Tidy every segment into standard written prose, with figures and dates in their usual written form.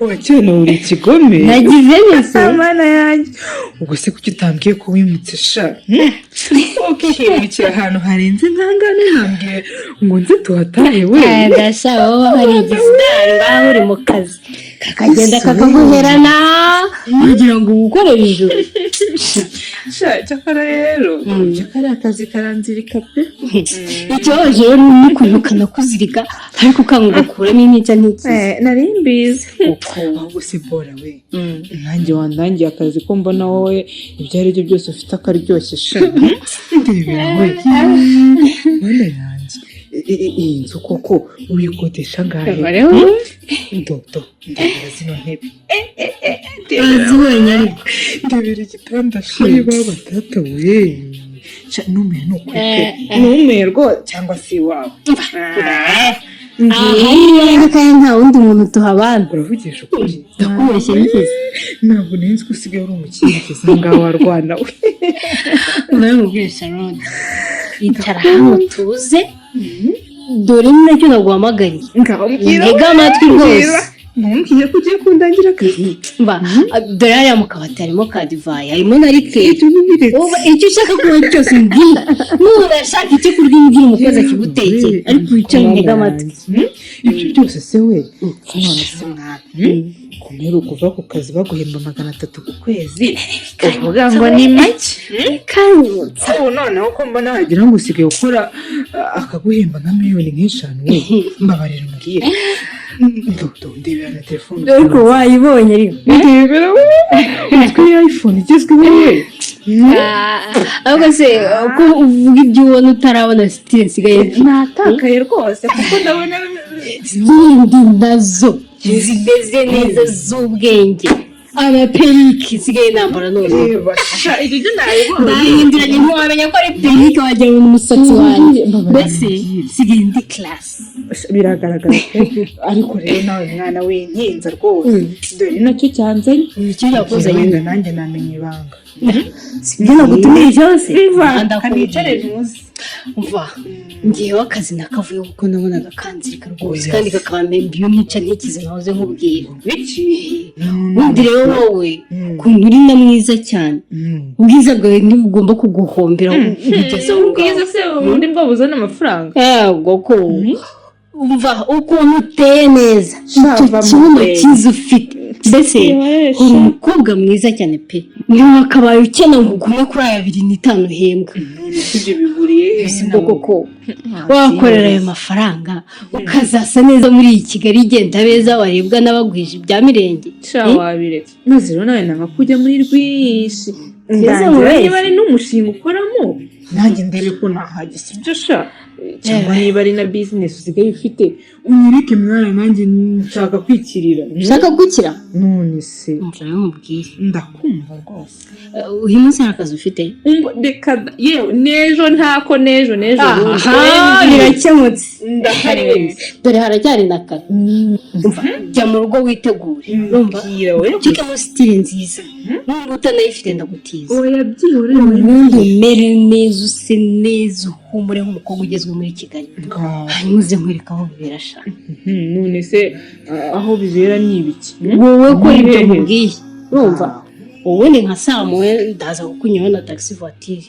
Wacana uri ikigome nagize nese amana yanjye ubwo se kuki utambwiye ko wimutse sha ukimukira ahantu harenze nkangane ntambwiye ngo nze tuhatahe we ndasha wowe hari igisitari ngaho uri mu kazi kakagenda kakaguherana kugira ngo ugukorere ijoro sha cyakora rero cyakora akazi karanzirika pe ikibabaje rero ni ukuntu kuzirika ariko ukangugakuramo intica n'iki nari mbizi ahubwo se bora we nanjye wandangiye akazi ko mbona wowe ibyo ari byo byose ufite akaryoshye sha ndebera we mana yanjye iyi nzu koko uyikodesha ngahe dodo ndebera zino ntebe urazibonye ariko ndebera igitanda shiri baba tata we numiye nukwite numiye rwose cyangwa si iwawe aha kandi nta wundi muntu tuhabana uravugisha ukuri ndakubeshye n'ikizi ntabwo nzi ko usigaye uri umukiriya ngaho warwana we nawe mubwire Sharon icara hano tuze dore nacyo naguhamagariye ntega amatwi rwose ntumbwiye ko ugiye kundangira akazi mba dore hariya mu kabati harimo ka divayi harimo na rikeri icyo ushaka kuba cyose mbwira nurashaka icyo kurya umbwira umukozi akigutekera ariko wicaye ntega amatwi ibyo byose se we none se mwana kumera kuva ku kazi baguhemba 300 ku kwezi uvuga ngo ni make kanyutsa ubu noneho ko mbona wagira ngo usigaye ukora akaguhemba nka miliyoni nk'eshanu we mbabarira umbwire ndebera na telefone ariko wayibonye ariko ndebera we utwo iPhone igezweho we ahubwo se ko uvuga ibyo ubona utarabona sitire nsigaye natakaye rwose kuko ndabona zindi nazo zimeze neza z'ubwenge amaperike nsigaye nambara none ibyo nabibonye ndahinduranye ntiwamenya ko ari perike wagira ngo ni umusatsi wanjye mbese nsigaye ndi classe biragaragara ariko rero nawe mwana w'inkinza rwose dore nacyo cyanzanye icyo yakuzanye nanjye namenye ibanga sibyo nagutumira cyose ndakwicara ntuzi umva ngewe akazi nakavuye kuko nabonaga kanzirika rwose kandi kakambemba iyo nica ntikize nahoze nkubwira ubundi rero wowe ukuntu uri na mwiza cyane ubwiza bwawe ntibugomba kuguhombera ugeze aho ngaho ubwiza se ubundi bwo buzana amafaranga yego ko umva ukuntu uteye neza icyo kibuno cyiza ufite mbese uri umukobwa mwiza cyane pe niba wakabaye ukeneye ngo ugume kuri aya 2,500 uhembwa ibyo bihuriye koko wakorera ayo mafaranga ukazasa neza muri iyi Kigali igenda beza warebwa n'abagwije ibya mirenge wabiretse maze rero nawe nanga kujya muri rwishi ndangira niba ari n'umushinga ukoramo nanjye ndebe ko nahagise ibyo sha cyangwa niba ari na business usigaye ufite unyereke mwana nanjye nshaka kwikirira ushaka gukira none se mvura mubwire ndakumva rwose uhimunsi akazi ufite reka yewe nejo ntako nejo birakemutse ndahari dore haracyari na kare jya mu rugo witegure urumva ukikemo sitire nziza n'ubu utanayifite ndagutiza oya byihore ubundi umere neza use neza uhumure nk'umukobwa ugezwe muri Kigali hanyuma uze nkwereka aho bibera sha none se aho bibera ni ibiki wowe ko ibyo nkubwiye urumva ubundi nka saa moya ndaza kukunyura na taxi voiture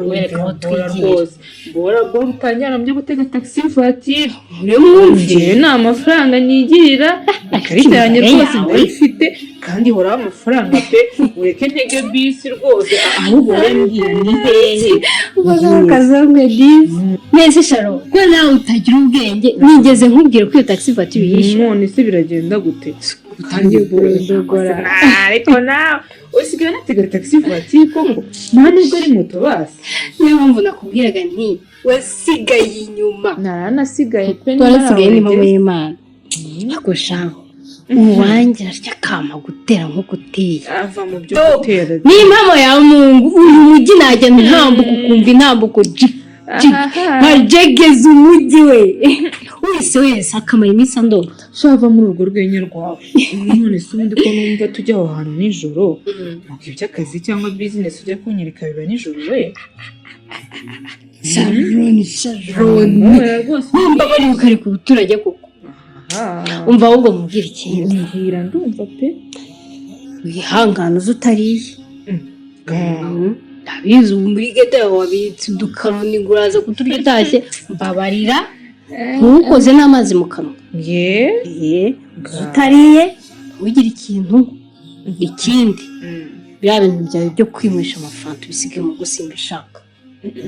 wereka aho twigiye bora utangira byo gutega taxi voiture urumva ni amafaranga nigirira ikarita yanjye rwose ndayifite kandi horaho amafaranga pe ureke ntege bisi rwose ahubwo wembwira ni hehe bakazamwe disi nese Sharo ko nawe utagira ubwenge nigeze nkubwira ko iyo taxi voiture yishyura none se biragenda gute utangiye kurondogora ariko nawe usigaye natega taxi voiture koko nta nubwo ari moto basi niyo mpamvu nakubwiraga nti wasigaye inyuma naranasigaye pe twarasigaye ni mama y'Imana ako shaho uwanjye arya kama gutera nko guteye ava mu byo gutera ni impamo ya Mungu uyu mujyi najya ntambuka ukumva intambuko nkajegeza umujyi we wese akamara iminsi andota shava muri urwo rwenya rwawe none se ubundi ko numva tujya aho hantu nijoro nuko iby'akazi cyangwa bizinesi ujya kunyereka biba nijoro we Sharon wumva bari bukareka ubuturage koko umva ahubwo mubwira ikintu mbwira ndumva pe wihangana uzi utariye ndabizi ubu muri gete yawe wabitse udukaroni ngo uraza kuturya utashye mbabarira ntukoze n'amazi mu kanwa utariye ntugire ikintu ikindi biriya bintu byawe byo kwimisha amafanta ubisige mu gusimba ishaka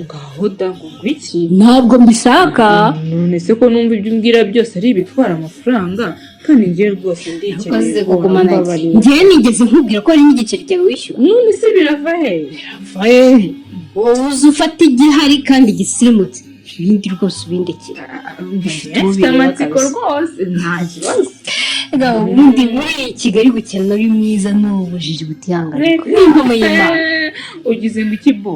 ngaho da ngo iki ntabwo mbishaka none se ko numva ibyo umbwira byose ari ibitwara amafaranga kandi ngiye rwose ndikeneye kugumana ngewe nigeze nkubwira ko ari n'igiceri cyawe wishyura none se birava he wowe uzi ufata igihari kandi gisimutse ibindi rwose ubindekera bifite amatsiko rwose nta kibazo ubundi muri Kigali gukina uri mwiza n'ubujiji butihangarika n'impamo y'Imana ugize ngo ikibo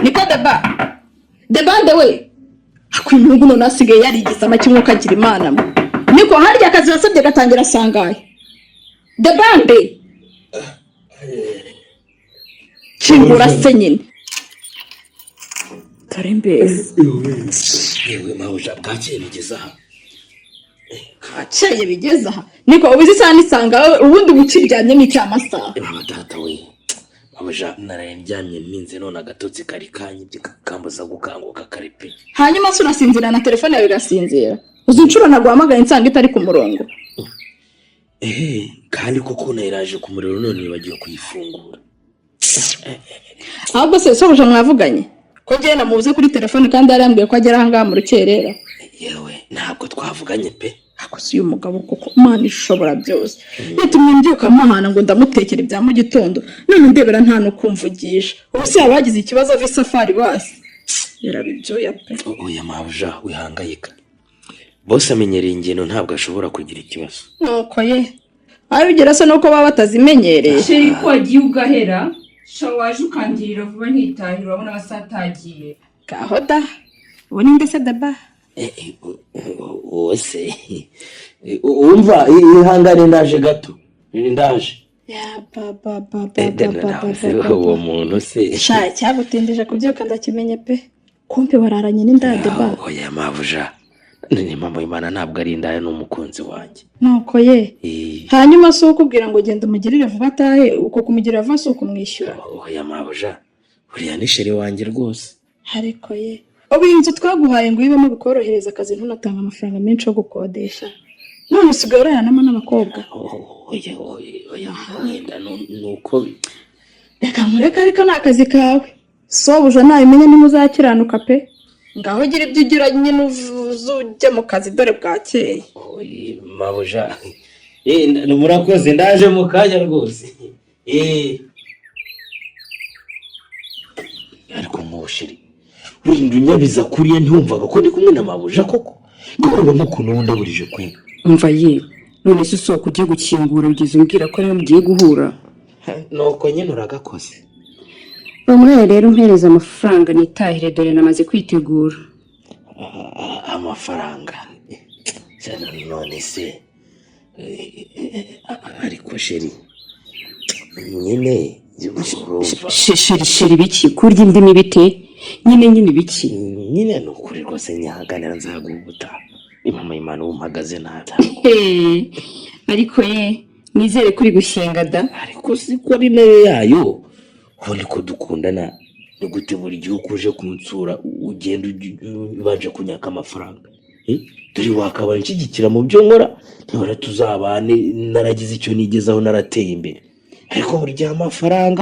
niko debande we akw'inyungu none asigaye yarigize amacye ukagira imana mwe niko harya akazi wasabye gatangira asangaye debande kingura se nyine kare mbese yewe mawuja bwakeye bigeze aha kaceye bigeze aha niko ubizi isaha n'isanga ubundi bukiryamye n'icyamasaha mama data we mawuja naraye ndyamye minze none agatotsi kari kanyibye kakambuza gukanguka kare pe hanyuma se unasinzira na telefone yawe igasinzira uzi inshuro naguhamagaye nsanga itari ku murongo kandi koko nayiraje ku muriro none nibagiwe kuyifungura ahubwo se sobuja mwavuganye ko ngiye namubuze kuri telefone kandi yarambwiye ko agera ahangaha mu rukerera yewe ntabwo twavuganye pe ako si uyu mugabo koko Imana ishobora byose yatumye mbyuka muhana ngo ndamutekera ibya mu gitondo none ndebera nta no kumvugisha ubu se yabagize ikibazo v'isafari basi yarabibyoya pe oya mawuja wihangayika bose amenyereye ingendo ntabwo ashobora kugira ikibazo nuko ye ayo ugera se nuko baba batazimenyereye sheri ko wagiye ugahera sha waje ukangirira vuba ntitahira urabona abasatagiye gaho da ubu ni ndetse daba wose umva ihangane ndaje gato ndaje ya baba uwo muntu se sha cyagutindije kubyuka ndakimenye pe kumpe bararanye n'indade ba oya mavuja ni mama Imana ntabwo ari indaya n'umukunzi wanjye nuko ye hanyuma se ukubwira ngo genda umugirire vuba atahe uko kumugirira vuba se ukumwishyura oya mavuja uriya ni sheri wanjye rwose ariko ye ubu inzu twaguhaye ngo ibemo bikorohereza akazi ntunatanga amafaranga menshi yo gukodesha none usigaye urayanamo n'abakobwa oya wenda nuko reka mureka ariko ni akazi kawe sobuja nabimenye nimuzakiranuka pe ngaho gira ibyo ugira nyine ujye mu kazi dore bwakeye mabuja murakoze ndaje mu kanya rwose ariko mushiri urinda unyabiza kuriya ntiwumvaga ko ndi kumwe na mabuja koko ndabona ukuntu wundi aburije kwiga umva yewe none se usoko ugiye gukingura ugeze umbwira ko ariyo mugiye guhura nuko nyine uragakoze bamuhaye rero mpereza amafaranga nitahire dore namaze kwitegura amafaranga none se ariko sheri nyine sheri biki kurya indimi bite nyine biki nyine ni ukuri rwose nyahaganira nzaguhuta imama Imana umpagaze nabi ariko ye nizere kuri gushinga da ariko siko ari nayo yayo ubundi ko dukundana ni gute buri gihe uko uje kunsura ugenda ubanje kunyaka amafaranga turi wakabaye nshyigikira mu byo nkora ntibara tuzabane naragize icyo nigezaho narateye imbere ariko buri gihe amafaranga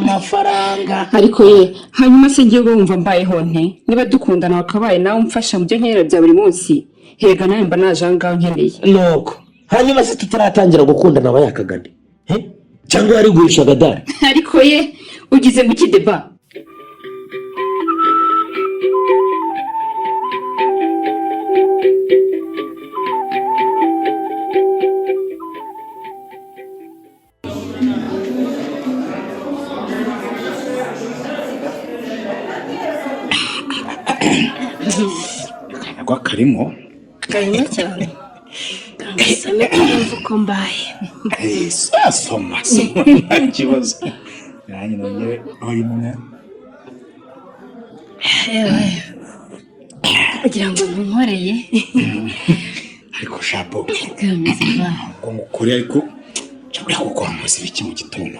ariko ye hanyuma se ngiye wumva mbayeho nte niba dukundana wakabaye nawe umfasha mu byo nkenera bya buri munsi hega nawe mba naje aho ngaho nkeneye nuko hanyuma se tutaratangira gukundana aba yakagane cyangwa yari guhisha agadari ariko ye ugize mu kideba karimo cyane kamusame kumva uko mbaye soma nta kibazo nanjye nongere rimwe kugira ngo ntunkoreye ariko shabo kameze ngo ngukore ariko cyangwa kukwambuza ibiki mu gitondo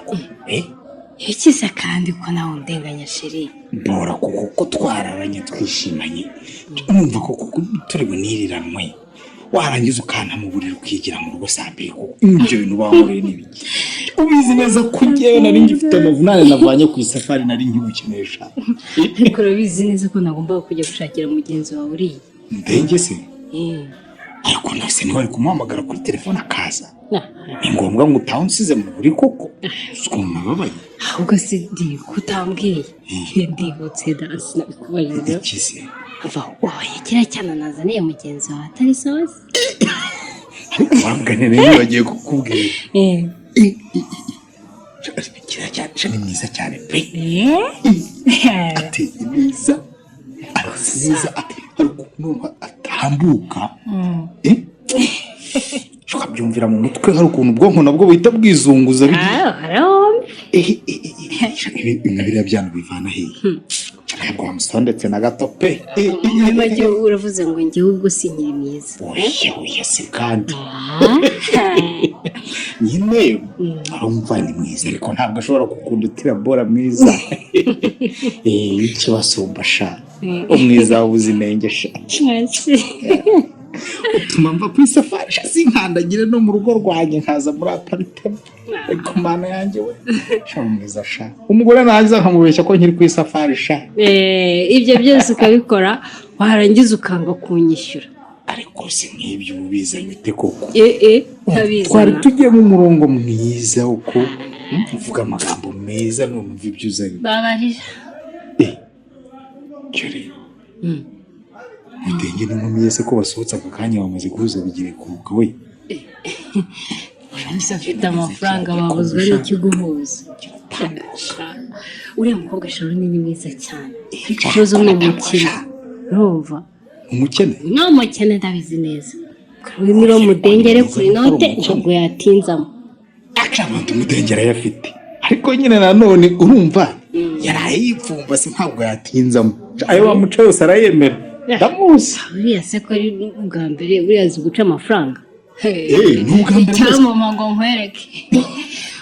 ikiza kandi ko nawe undenganya sheri bora kuko twararanye twishimanye numva ko turi buniriranwe warangiza ukanta mu buriri ukigira mu rugo sabe ko ibyo bintu bahoreye n'ibiki ubizi neza ko ngewe nari ngifite amavunane navanye ku isafari nari nkibukinesha ariko urabizi neza ko nagomba kujya gushakira mugenzi wawe uriye ndenge se ariko nase niwe kumuhamagara kuri telefone akaza ni ngombwa ngo utansize mu buri koko ukuntu nababaye ahubwo se ndi kutambwiye ndibutse dansi nabikubarira ikize ava wabaye kiriya cyana nazaniye mugenzi wawe atari sawa ariko wambwane rero bagiye kukubwira kiriya cyana ni mwiza cyane pe ateye neza arasiza ariko atambuka ukabyumvira mu mutwe hari ukuntu ubwonko nabwo buhita bwizunguza biriya byana bivana hehe ntabwo wamusondetse na gato pe nyuma jya uravuze ngo njyewe ubwo sinkiri mwiza oya se kandi nyine arumva ni mwiza ariko ntabwo ashobora kukundutira bora mwiza ikibasumba sha umwiza wabuze inenge sha utuma mva ku isafari sinkandagire no mu rugo rwanjye nkaza muri aparitema ariko mana yanjye we sha mwiza sha umugore naza nkamubeshya ko nkiri ku isafari sha ibyo byose ukabikora warangiza ukanga kunyishyura ariko si nk'ibyo ubizanye ute koko ntabizana twari tugiye mu murongo mwiza uko uvuga amagambo meza numva ibyo uzanye babarira cyari Mudenge n'inkumi yese ko basohotse aka kanya bamaze guhuza bigire kuruka we Uramutse afite amafaranga babuzwa n'ikiguhuza uriya mukobwa Sharon ni mwiza cyane ikibazo ni umukene urumva umukene ni umukene ndabizi neza niba mudengere kuri note ntabwo yatinzamo acabantu umudengera yafite ariko nyine nanone urumva yaraye yipfumba se ntabwo yatinzamo ayo bamuca yose arayemera ndamuzi uriya se ko ari ubwa mbere uriya azi guca amafaranga n'ubwa ngo nkwereke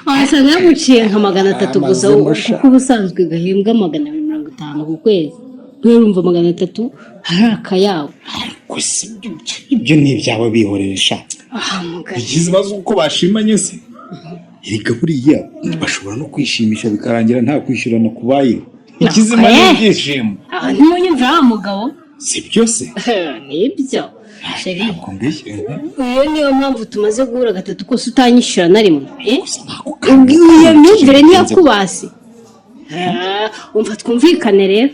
wasanga yamuciye nka 300 gusa kuko ubusanzwe gahembwa 250 ku kwezi urumva 300 hari akayabo gusa ibyo ni ibyabo bihoresha igize bazo uko bashimanye se erega buriya bashobora no kwishimisha bikarangira nta kwishyurana kubayeho ikizima n'ibyishimo ntimunyumva wa mugabo si byose nibyo ntabwo mbeshye iyo niyo mpamvu tumaze guhura gatatu kose utanyishyura na rimwe iyo myumvire ntiyakubasi umva twumvikane rero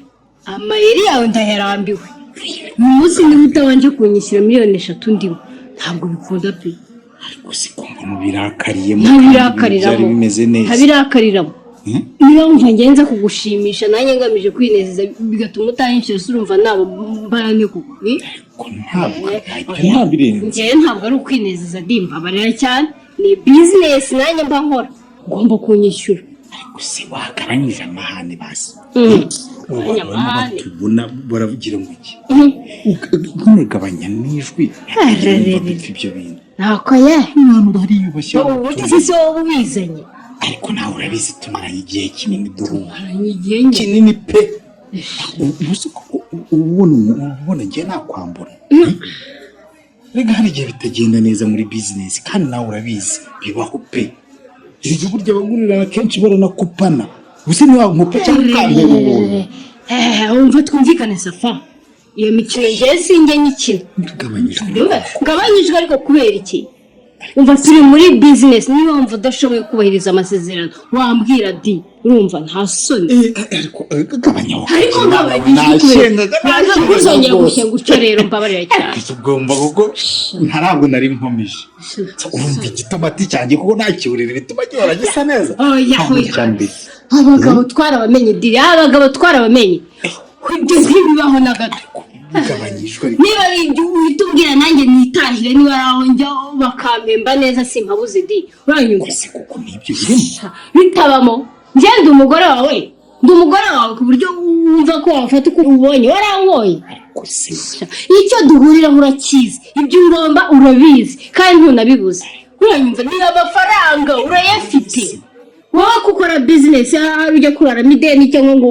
amayeri yawe ndayarambiwe uyu munsi niba utabanje kunyishyura 3,000,000 ndimo ntabwo bikunda pe ariko si ko mbona ubirakariyemo ntabirakariramo byari bimeze neza ntabirakariramo niba wumva ngenza kugushimisha nanjye ngamije kwinezeza bigatuma utanyishyura urumva nabo mbaranye kuko njyewe ntabwo ari ukwinezeza ndimbabarira cyane ni bizinesi nanjye mba nkora ugomba kunyishyura ariko se wagabanyije amahane basi tubona baravugira ngo iki ntunegabanya n'ijwi ibyo bintu ntako ye umwana urariyubashye ubundi se wowe ubizanye ariko nawe urabizi tumaranye igihe kinini duhura igihe kinini pe ubona ngiye nakwambura rega hari igihe bitagenda neza muri bizinesi kandi nawe urabizi bibaho pe ibyo burya abagurira kenshi baranakupana gusa niba nkupa cyangwa ukambera ubuntu wumva twumvikane safa iyo mikino ngewe sinjye nyikina gabanyijwe ariko kubera iki umva turi muri bizinesi niba wumva udashoboye kubahiriza amasezerano wambwira di urumva nta soni ariko gabanyaho ariko gabanyijwe ntabwo uzongera gushyira gutyo rero mbabarira cyane ugomba kuko ntabwo nari nkomeje urumva igitomati cyanjye kuko nakiburira bituma gihora gisa neza abagabo twarabamenye diri abagabo twarabamenye ibyo ntibibaho na gato bigabanyishwa niba ari ibyo uhita ubwira nanjye nitahire niba ari aho njya bakampemba neza simpabuze di uranyumva gusa kuko nibyo birimo bitabamo njye ndi umugore wawe ku buryo wumva ko wafata uko ubonye warankoye gusa icyo duhuriraho urakizi ibyo ngomba urabizi kandi ntunabibuze uranyumva ni amafaranga urayafite wowe gukora bizinesi ujya kuraramo ideni cyangwa ngo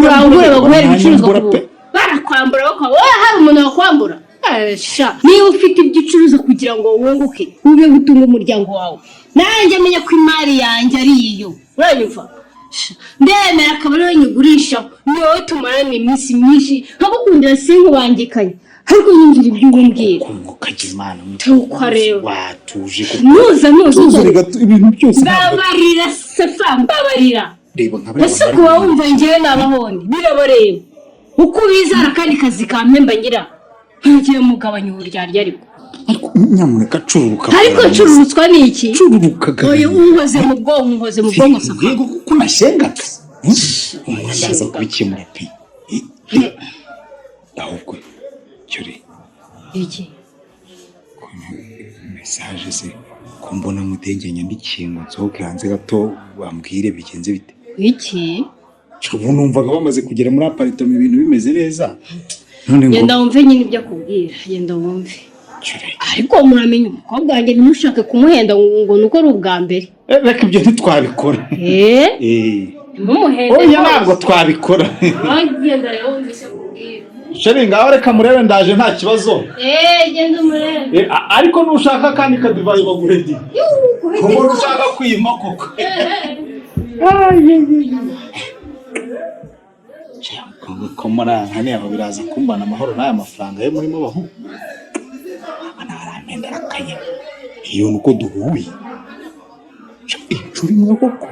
urangure baguhere ibicuruzwa barakwambura wowe hari umuntu wakwambura niba ufite ibyo ucuruza kugira ngo wunguke ube gutunga umuryango wawe nanjye menya ko imari yanjye ari iyo uranyumva ndemera akaba ariwe nyigurisha ni wowe tumarana iminsi myinshi nkagukundira sinkubangikanye ariko nyumvira ibyo umbwira ukajya imana tukareba watuje nuza ibintu byose mbabarira safa mbabarira reba nkabari ese kuba wumva njyewe nabahoni birabareba uko bizara kandi kazi kampemba ngira ntagiye mugabanya uburyarya ariko nyamuneka cururuka ariko cururutswa ni iki cururuka oya unkoze mu bwonko safa yego kuko nashengaga ndaza kubikemura pe ahubwo cyore iki message se ko mbona mutenge nyandikiye ngo nsohoke hanze gato bambwire bigenze bite iki ubu numvaga bamaze kugera muri aparitment ibintu bimeze neza none ngo genda wumve nyine ibyo akubwira genda wumve cyore ariko muramenya umukobwa wanjye ntimushake kumuhenda ngo nuko ari ubwa mbere reka ibyo ntitwabikora ntumuhende oya ntabwo twabikora genda rero wumve icyo akubwira sheri ngaho reka murebe ndaje nta kibazo genda umurebe ariko nushaka kandi kadivayi baguredi umuntu ushaka kwima koko ko muri aho biraza kumbana amahoro n'aya mafaranga yo murimo bahu abana baramenda akanya iyo nuko duhuye icuri mwe koko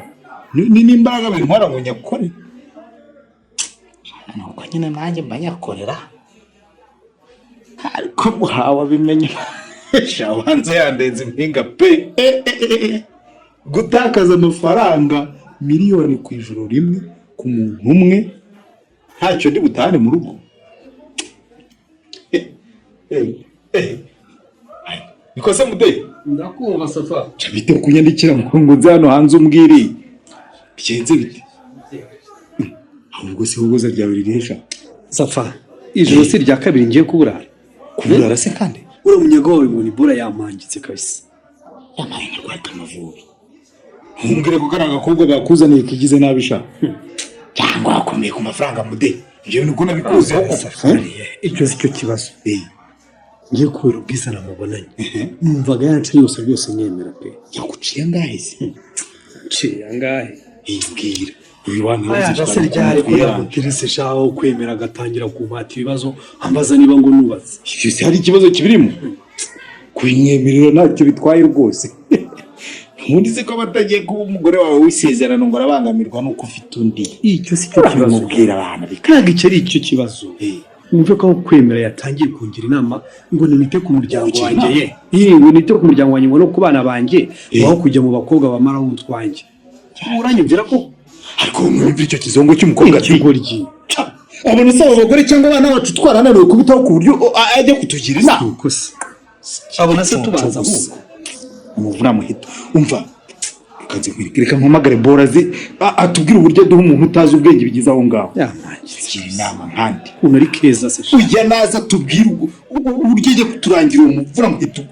ni n'imbaraga bintwara ngo nyakore nuko nyine nanjye mba nyakorera ariko muhawe bimenye shabanze yandenze impinga pe gutakaza amafaranga miliyoni ku ijoro rimwe ku muntu umwe ntacyo ndi butane mu rugo nikoze mude ndakumva safa bite kunyandikira ngo nze hano hanze umbwire bigenze bite ahubwo se wogoza ryawe riresha safa ijoro si rya kabiri ngiye kuburara se kandi uri umunyago wawe ngo ni bora yamangitse kabisa yamaye nkarwata amavubi ntumbwire ko kariya gakobwa bakuzaniye kigize nabi sha cyangwa wakomeye ku mafaranga mude njyewe nuko nabikuzeho icyo si cyo kibazo ngiye kubera ubwiza namubonanye numvaga yacu yose rwose nyemera pe yaguciye angahe se nciye angahe mbwira aya se ryari kuyamuterese shaho kwemera agatangira kumpata ibibazo ambaza niba ngo nubatse icyo se hari ikibazo kibirimo kwimwemerera ntacyo bitwaye rwose ntundi se ko batagiye kuba umugore wawe w'isezerano ngo arabangamirwa nuko ufite undi icyo si cyo kibazo mubwira abantu bikaga icyo ari icyo kibazo numve ko kwemera yatangiye kungira inama ngo nite ku muryango wanjye ngo nite ku muryango wanjye ngo no ku bana banjye aho kujya mu bakobwa bamara utwanjye uranyumvira ko ariko mwumva icyo kizongo cy'umukobwa cy'igoryi abona se abagore cyangwa abana bacu twarananiwe kubitaho ku buryo ajya kutugira inama uko se abona se tubanza ahubwo umuvuna muhito umva kaze reka mpamagare borazi atubwira uburyo duha umuntu utazi ubwenge bigize aho ngaho yamangira inama nkandi unari keza se ujya naza tubwira uburyo ujye kuturangira uwo muvuna muhito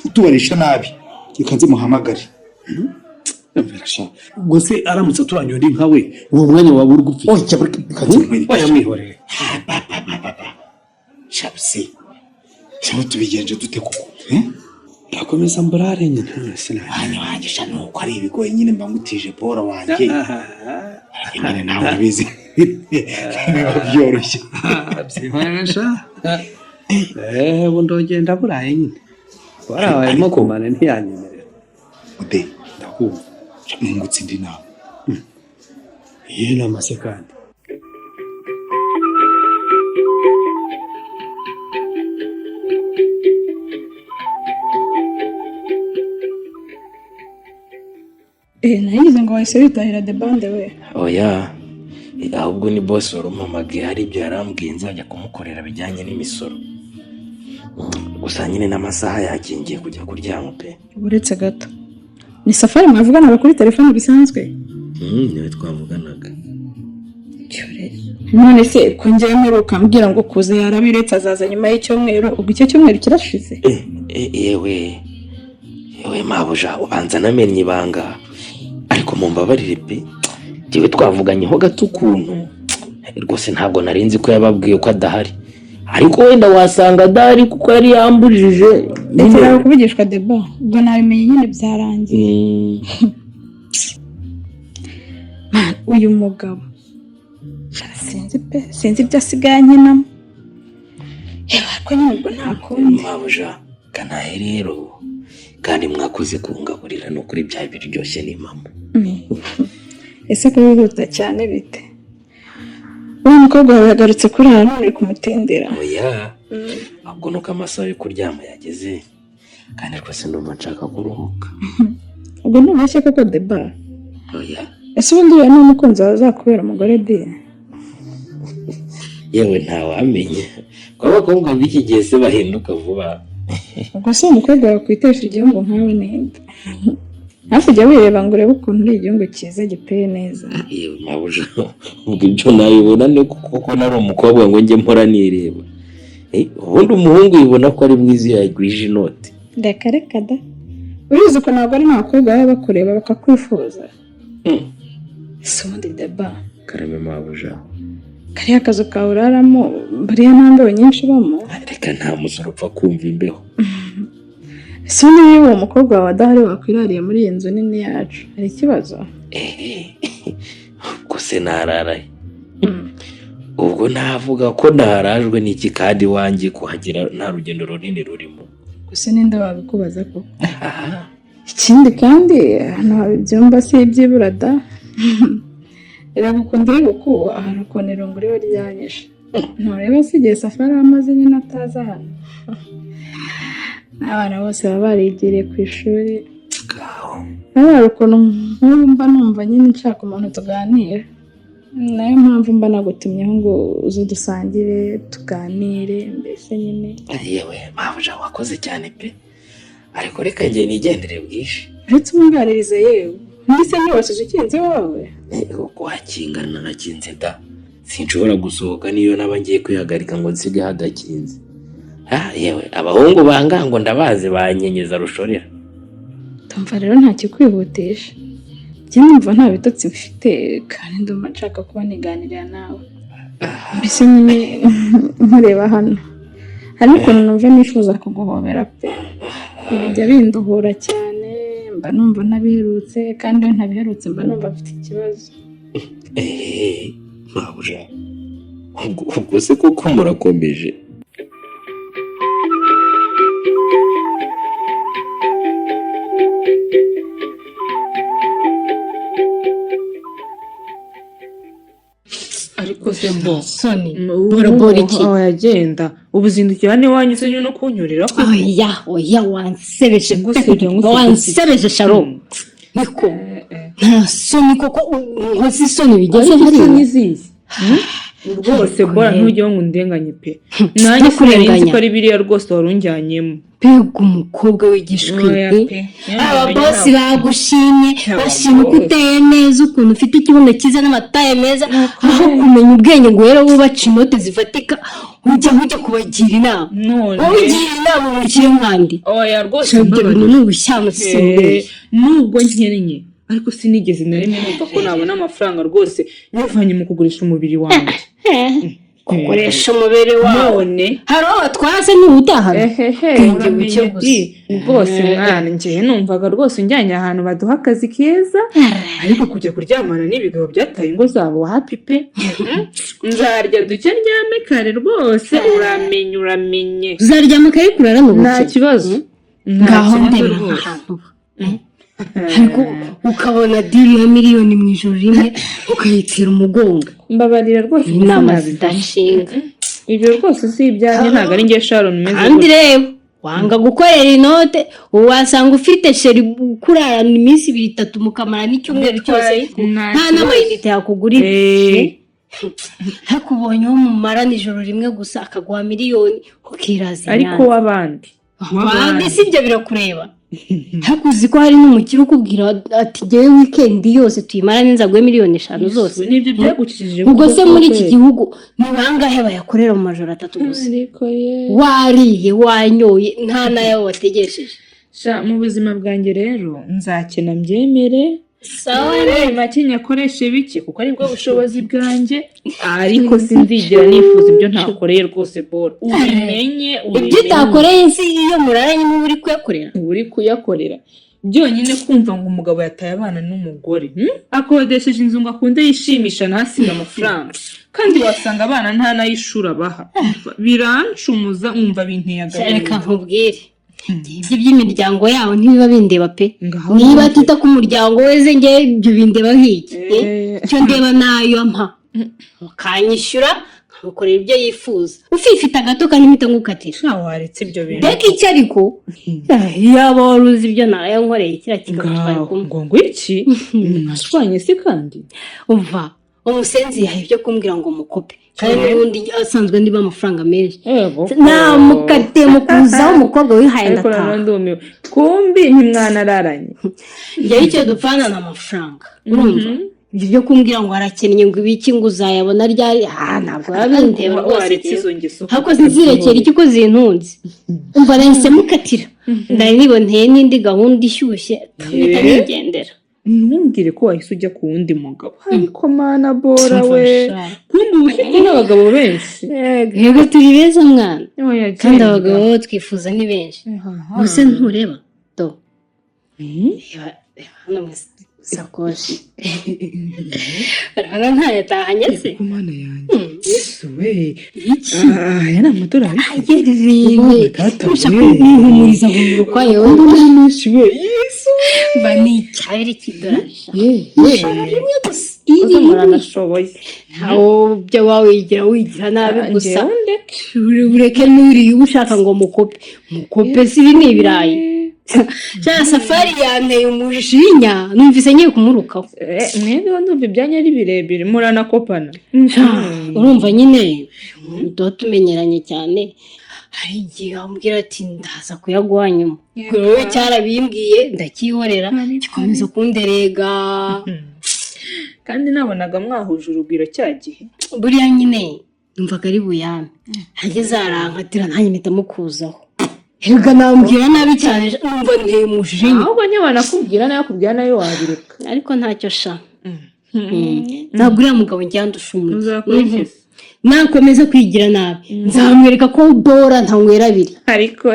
utubarisha nabi reka nze muhamagare ubwo se aramutse aturangiye undi nkawe uwo mwanya waba uri gupfa wayamwihorere shabuse cyangwa tubigenje dute koko ndakomeza mburare nyine hanyuma wanjye sha nuko ari ibigoye nyine mba ngutije bora wanjye nyine nawe ubizi biba byoroshye byihorera ubu ndogenda buraye nyine warabayemo kumane ntiyanyemerera ude ndakumva nungutse indi nama iyi nama se kandi nagize ngo wahise witahira de bande we oya ahubwo ni boss warumpamagaye hari ibyo yarambwiye nzajya kumukorera bijyanye n'imisoro. Gusa nyine n'amasaha yakingiye kujya kuryama pe. Uretse gato. Ni Safari mwavuganaga kuri telefone bisanzwe? Niwe twavuganaga. None se ko njyewe mperuka mbwira ngo kuze yarabiretse azaza nyuma y'icyumweru, ubwo icyo cyumweru kirashize? Yewe mabuja ubanza namenye ibanga, ariko mumbabarire pe, njyewe twavuganyeho gato ukuntu rwose ntabwo narinzi ko yababwiye ko adahari, ariko wenda wasanga adahari kuko yari yambujije. Ndetse kuvugishwa Deba, ubwo nabimenye nyine byarangiye. Uyu mugabo sinzi ibyo asigaye nkinamo. Ariko nyine ubwo nta kundi. Mabuja kanahe rero, kandi mwakoze kungaburira no kuri bya biryoshye ni mama. Ese ko wihuta cyane bite? Uwo mukobwa wawe yagarutse kurara none kumutendera? Oya, ahubwo nuko amasaha yo kuryama yageze, kandi rwose ndumva nshaka kuruhuka. Ubwo ntubashye koko Deba? Oya. Ese ubundi uriya ni umukunzi wawe azakubera umugore de? Yewe ntawamenye ko abakobwa b'iki gihe se bahinduka vuba. Ubwo se umukobwa wakwitesha igihugu nkawe ninde? Hafi jya wireba ngo urebe ukuntu uri igihugu cyiza giteye neza. Yewe mabuja, ubwo ibyo nabibona ne kuko nari umukobwa ngo njye mpora nireba. Ubundi umuhungu yibona ko ari mwiza yagwije inote. Reka da. Urizi ko ntabwo ari n'abakobwa baba bakureba bakakwifuza. Ubundi Deba. Karame mabuja. Kariya kazu kawe uraramo buriya nta mbeho nyinshi ubamo? Reka nta musoro upfa kumva imbeho. Ese niba uwo mukobwa wawe adahari wakwirariye muri iyi nzu nini yacu, hari ikibazo? Ubwo se nararaye. Ubwo navuga ko narajwe n'iki kandi wanjye kuhagira nta rugendo runini rurimo. Gusa ninde wabikubaza koko? Ikindi kandi hano haba ibyumba si iby'ibura da. Reba ukuntu uri gukuba hari ukuntu irungu riba ryanyishe. Ntureba se igihe Safari amaze nyine ataza hano. N'abana bose baba barigiriye ku ishuri. Hari ukuntu mba numva nyine nshaka umuntu tuganira. Nayo mpamvu mba nagutumyeho ngo uze dusangire tuganire mbese nyine. Yewe mabuja wakoze cyane pe, ariko reka njye nigendere bwishe. Uretse umwungaririze yewe, mbese ntiwasize ukinze wawe? Uko hakingana nakinze da, sinshobora gusohoka niyo naba ngiye kwihagarika ngo nsige hadakinze. Yewe abahungu banga ngo ndabazi banyenyeza rushorera. Tumva rero nta kikwihutisha. Njye numva nta bitotsi mfite kandi ndumva nshaka kuba niganirira nawe. Mbese nyine nkureba hano. Hari ukuntu numva nifuza kuguhobera pe. Bijya binduhura cyane, mba numva ntabiherutse kandi iyo ntabiherutse mba numva mfite ikibazo. Mabuja, ubwo se koko murakomeje? Ariko se mbo Soni. borobora iki? Yagenda ubuzindukira ni wanyu se no kunyurira ko. Oya wansebeje Gusa wansebeje Sharon. Niko. Nta soni koko nkozi soni bigeze hari. Nizizi. Rwose bora ntujye ngo ndenganye pe. Nanjye kurenza ko ari biriya rwose warunjyanyemo. Pega umukobwa w'igishwi. Aba boss bagushimye, bashimye uko uteye neza, ukuntu ufite ikibuno cyiza n'amataye meza, aho kumenya ubwenge ngo rero wubaca inote zifatika, ujya kubagira inama. Ugira inama mu kiri mwandi. Oya rwose ibyo bintu ni ubushyano simbere. Nubwo nkennye ariko sinigeze na rimwe numva ko nabona amafaranga rwose yavanye mu kugurisha umubiri wanjye. Kugurisha umubiri wawe none hari aho twase n'ubutaha. Rwose mwana njye numvaga rwose njyanye ahantu baduha akazi keza, ariko kujya kuryamana n'ibigabo byataye ingo zabo happy pe. Nzarya duke ndyame kare rwose uramenye. Uzaryama kare kurara mu nta kibazo. Ngaho ndeba ahantu. Ariko ukabona diri ya miliyoni mu ijoro rimwe ukayitera umugongo. Mbabarira rwose inama zidashinga. Ibyo rwose si ibyanjye ntabwo ari njye Sharon meze. Kandi rero wanga gukorera inote wasanga ufite sheri kurarana iminsi 2-3 mukamara n'icyumweru cyose nta n'amayinite yakugurira. hakubonye wo mumara nijoro rimwe gusa akaguha miliyoni ukiraza ariko w'abandi abandi si ibyo birakureba hakuzi ko hari n'umukire ukubwira ati ngewe weekend yose tuyimara neza guhe miliyoni 5 zose nibyo byagukijije ubwo se muri iki gihugu ni bangahe bayakorera mu majoro 3 gusa ariko wariye wanyoye nta nayo wategesheje mu buzima bwanjye rero nzakena mbyemere sawa make nyakoreshe biki kuko aribwo bushobozi bwanjye ariko sinzigera nifuza ibyo ntakoreye rwose Bora ubimenye ibyo utakoreye si iyo muraranye n'ubu uri kuyakorera byonyine kumva ngo umugabo yataye abana n'umugore akodesheje inzu ngo akunde yishimisha ntasiga amafaranga kandi wasanga abana nta nayishura baha birancumuza umva binteye agahinda reka nkubwire ibyo by'imiryango yabo ntibiba bindeba pe niba tita ku muryango weze nge ibyo bindeba nk'iki icyo ndeba nayo mpa ukanyishyura nkamukorera ibyo yifuza ufifita agato kandi mpita ngukatira ntawe waretse ibyo bintu mbega icyo ariko yaba wari uzi ibyo narayankoreye kiriya kigabo ngo iki nashwanye se kandi uva umusenzi yahaye ibyo kumbwira ngo mukope kandi n'ubundi asanzwe ndiba amafaranga menshi namukate mukuzaho umukobwa wihaye ndataha kumbi ntimwanararanye njyewe icyo dupfana ni amafaranga urumva ibyo kumbwira ngo arakennye ngo ibiki ngo uzayabona ryari ntabwo babindeba rwose ariko zizirekera iki ko zintunze umva nahise mukatira ndari niboneye n'indi gahunda ishyushye mpita nigendera ntumbwire ko wahise ujya ku wundi mugabo ariko mana Bora we kumbi ufite n'abagabo benshi yego turi beza mwana kandi abagabo bo twifuza ni benshi gusa ntureba do hano sakoshi hano ntayatahanye se kumana yanjye yesu we aya ni amadorari agerereye ushaka kumpumuriza ngo urukwaye wowe menshi we yesu bani cyari kidorari rimwe gusa iri muranashoboye aho byo wigira nabi gusa ureke n'uriye ushaka ngo mukope si ni ibirayi cya safari yanteye umujinya numvise ngiye kumurukaho mwebwe ndumva ibyanya ari birebire muranakopana urumva nyine tuba tumenyeranye cyane hari igihe wambwira ati ndaza kuyaguha nyuma wowe cyarabimbwiye ndakihorera gikomeza kunderega kandi nabonaga mwahuje urugwiro cya gihe buriya nyine numvaga ari buyame hageze arankatira nanjye mpita mukuzaho Hega nambwira nabi cyane numva nteye umujinya ahubwo niba nakubwira nayo akubwira nayo wabireka ariko ntacyo sha ntabwo uriya mugabo njyandusha umuti nakomeza kwigira nabi nzamwereka ko Bora ntanywera abiri ariko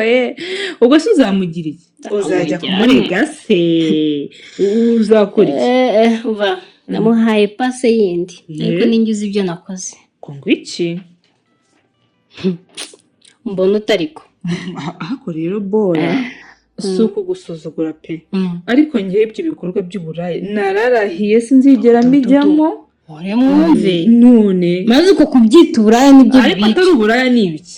ubwo se uzamugira iki uzajya kumurega se uzakora iki uva namuhaye pase yindi ariko ninjye ibyo nakoze ngo iki mbona utariko ahako rero Bora si ukugusuzugura pe ariko ngewe ibyo bikorwa by'uburaya nararahiye sinzigera mbijyamo ore mwumve none maze uko kubyita uburaya nibyo ariko atari uburaya ni ibiki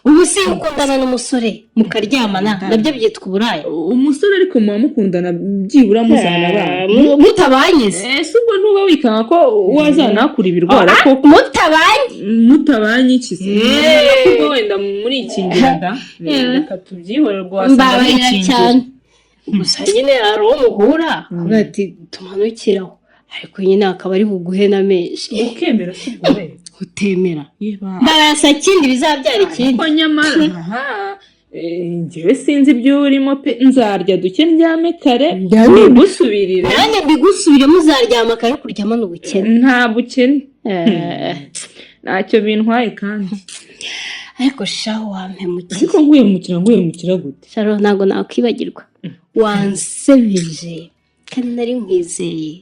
ubu se ukundana n'umusore mukaryamana nabyo byitwa uburaya umusore ariko muba mukundana byibura muzana abana mutabanye se ubwo ntuba wikanga ko wazanakura ibirwara ko mutabanye iki se kuko wenda muri iki ngenda reka tubyihorere rwasanga cyane gusa nyine hari uwo muhura ati tumanukiraho ariko nyine akaba ari buguhe na menshi ukemera se ubwo utemera barasa kindi bizabyara ikindi ko nyamara njyewe sinzi ibyo urimo pe nzarya duke ndyame kare mbigusubirire nanjye mbigusubire muzaryama kare kuryama n'ubukene nta bukene ntacyo bintwaye kandi ariko shaho wampemukira ariko nguhemukira gute sharo ntabwo nakwibagirwa wansebeje kandi nari nkwizeye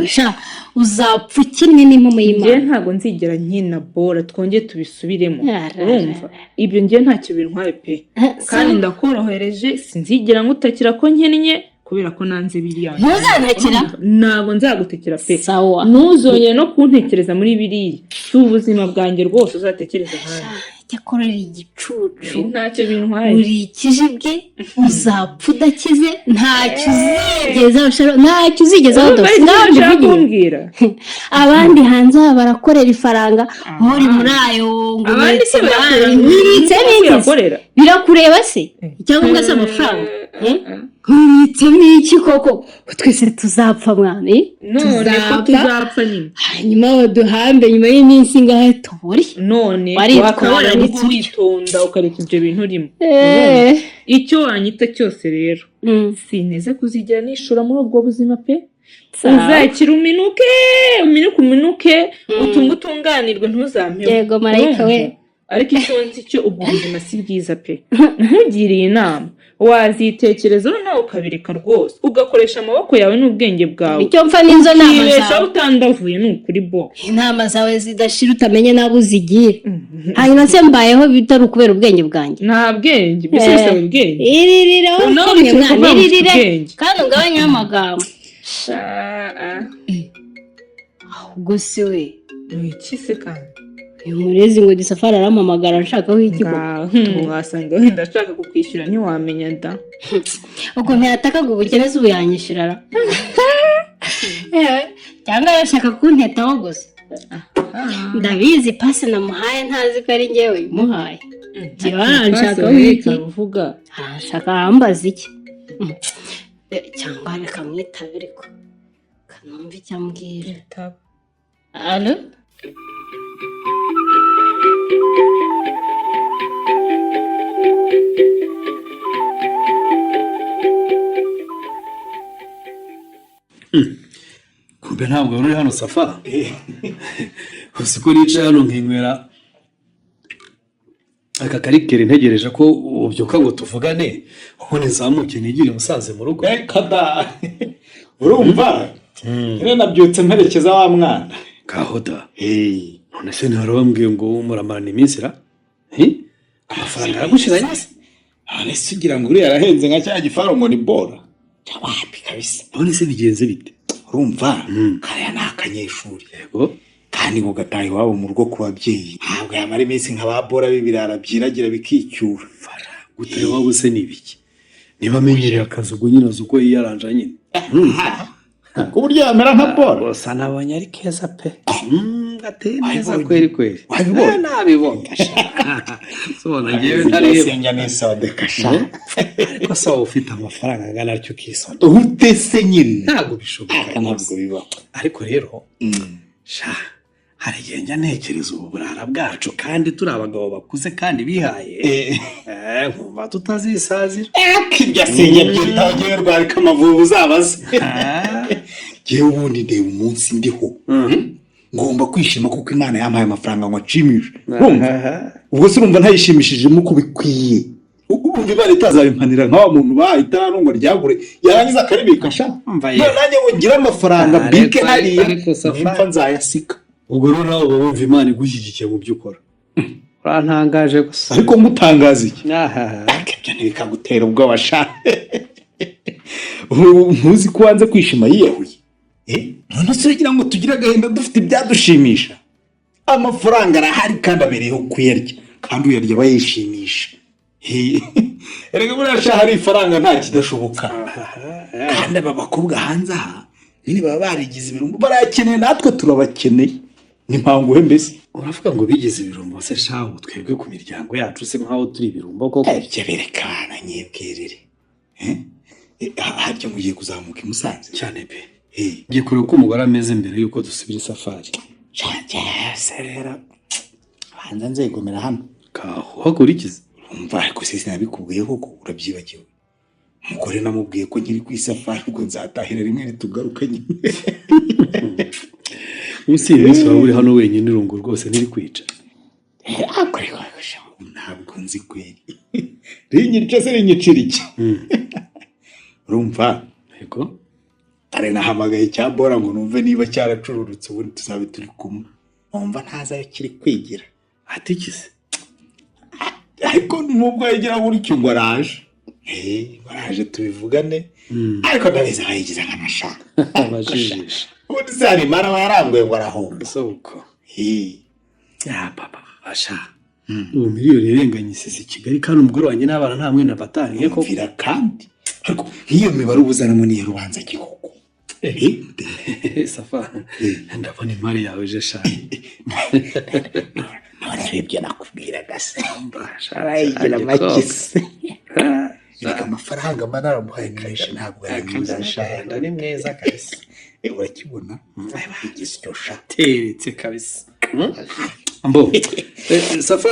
sha uzapfa ukennye n'impamo y'Imana njye ntabwo nzigera nkina Bora twongeye tubisubiremo urumva ibyo njye ntacyo bintwaye pe kandi ndakorohereje sinzigera ngutakira ko nkennye kubera ko nanze biriya ntuzantakira ntabwo nzagutekera pe sawa ntuzongere no kuntekereza muri biriya si ubuzima bwanjye rwose uzatekereza hano cyakorera igicucu ntacyo bintwaye uri ikijibwe uzapfa udakize ntacyo uzigeza kumbwira abandi hanze aha barakorera ifaranga uri muri ayo ngo abandi se birakureba birakureba se cyangwa se amafaranga wibitsemo iki koko twese tuzapfa mwana none ko tuzapfa nyine hanyuma baduhambe nyuma y'iminsi ingahe tubure none wakabona witonda ukareka ibyo bintu urimo icyo wanyita cyose rero sineze kuzigira nishura muri ubwo buzima pe uzakira uminuke utunga utunganirwe ntuzampeho yego marayika we ariko icyo nzi cyo ubwo buzima si bwiza pe ntugiriye inama wazitekerezaho nawe ukabireka rwose ugakoresha amaboko yawe n'ubwenge bwawe icyo mfa n'izo nama zawe utandavuye ni ukuri bo inama zawe zidashira utamenye n'abo uzigira hanyuma se mbayeho bitari ukubera ubwenge bwanjye nta bwenge mbese bisaba ubwenge iririra wowe mwana iririre kandi ugabanye amagambo ahubwo se we iki se kandi uyu murezi ngo gisafari arampamagara nshakaho iki wasanga wenda ashaka kukwishyura ntiwamenya da ubwo ntiyatakaga ubukene se ubu yanyishyurara cyangwa yashaka kuntetaho gusa ndabizi pasi namuhaye ntazi ko ari njyewe imuhaye nshakaho iki nshaka ahambaza iki cyangwa reka mwitabe ariko kanumva icyo ambwira alo kumbe ntabwo uri hano Safa gusa ko nicaye hano nkinywera aka karikeri ntegereje ko ubyuka ngo tuvugane ubundi nzamuke nigire musanze mu rugo kada urumva rero nabyutse mperekeza wa mwana kahoda none se ntihora bambwiye ngo muramarana iminsi ra amafaranga aragushiranye none se ugira ngo uriya arahenze nka cya gifaro ngo ni bora wapi kabisa none se bigenze bite urumva kariya ni akanyeshuri yego kandi ngo gataha iwabo mu rugo ku babyeyi ntabwo yamara iminsi nka ba bora b'ibirara byiragira bikicyura gutari wabo se ni ibiki niba amenyereye akazi ubwo nyine azi uko yiyaranja nyine ku buryo yamera nka bora gusa nabonye ari keza pe gateye neza kweri wabibonye nabibonye sobona ngewe ndareba n'isode kasha ariko se wowe ufite amafaranga angana atyo kisonda utese nyine ntabwo bishoboka ntabwo biba ariko rero sha hari igihe njya ntekereza ubu burara bwacu kandi turi abagabo bakuze kandi bihaye nkumva tutazisazira kirya sinjye byitagiye rwarika amavubu uzabaze ngewe ubundi ndeba umunsi ndiho ngomba kwishima kuko Imana yampaye amafaranga ngo nshimishe ubwo se urumva ntayishimishijemo uko bikwiye ubundi Imana itazabimpanira nka wa muntu bahita ngo ryagure yarangiza akaribika sha nanjye ngo ngire amafaranga bike hariya nimfa nzayasika ubwo rero nawe uba wumva Imana igushyigikiye mu byo ukora urantangaje gusa ariko ngutangaza iki ibyo ntibikagutera ubwoba sha ntuzi ko wanze kwishima yiyahuye none se ugira ngo tugire agahinda dufite ibyadushimisha amafaranga arahari kandi abereyeho kuyarya kandi uyarya bayishimisha erega buriya sha hari ifaranga nta kidashoboka kandi aba bakobwa hanze aha nyine baba barigize ibirumbo barakeneye natwe turabakeneye nimpanguhe mbese uravuga ngo bigize ibirumbo se shaho twebwe ku miryango yacu se nkaho turi ibirumbo koko ibyo berekana nyebwerere harya mugiye kuzamuka i Musanze cyane pe ngiye kureba uko umugore ameze mbere yuko dusubira isafari serera banza nzegomera hano kaho hakurikiza umva ariko sisi nabikubwiye koko urabyibagiwe umugore namubwiye ko nkiri ku isafari ubwo nzatahira rimwe ritugaruka nyine usi iminsi waba uri hano wenyine irungu rwose ntiri kwica ntabwo nzi kweri rinyica se rinyicira iki urumva yego ari nahamagaye cya bora ngo numve niba cyaracururutse ubundi tuzabe turi kumwe numva ntazayo kiri kwigira atikize ariko nubwo yagira gutyo ngo araje baraje tubivugane ariko ndabizi abayigize nk'amashaka abajijisha ubundi se mara yaranguye ngo arahomba soko ya papa basha ubu miliyoni irenganye isize i Kigali kandi umugore wanjye n'abana nta mwenda bataniye ko mvira kandi ariko nk'iyo mibare ubuzanamo niyo rubanza gihugu Safa ndabona imari yawe je shani narebye nakubwiraga se sharayigira makise reka amafaranga manaramuhaye menshi ntabwo yanyuzashanda ni mwiza kabisa urakibona igisyo shateretse kabisa Ambo Safa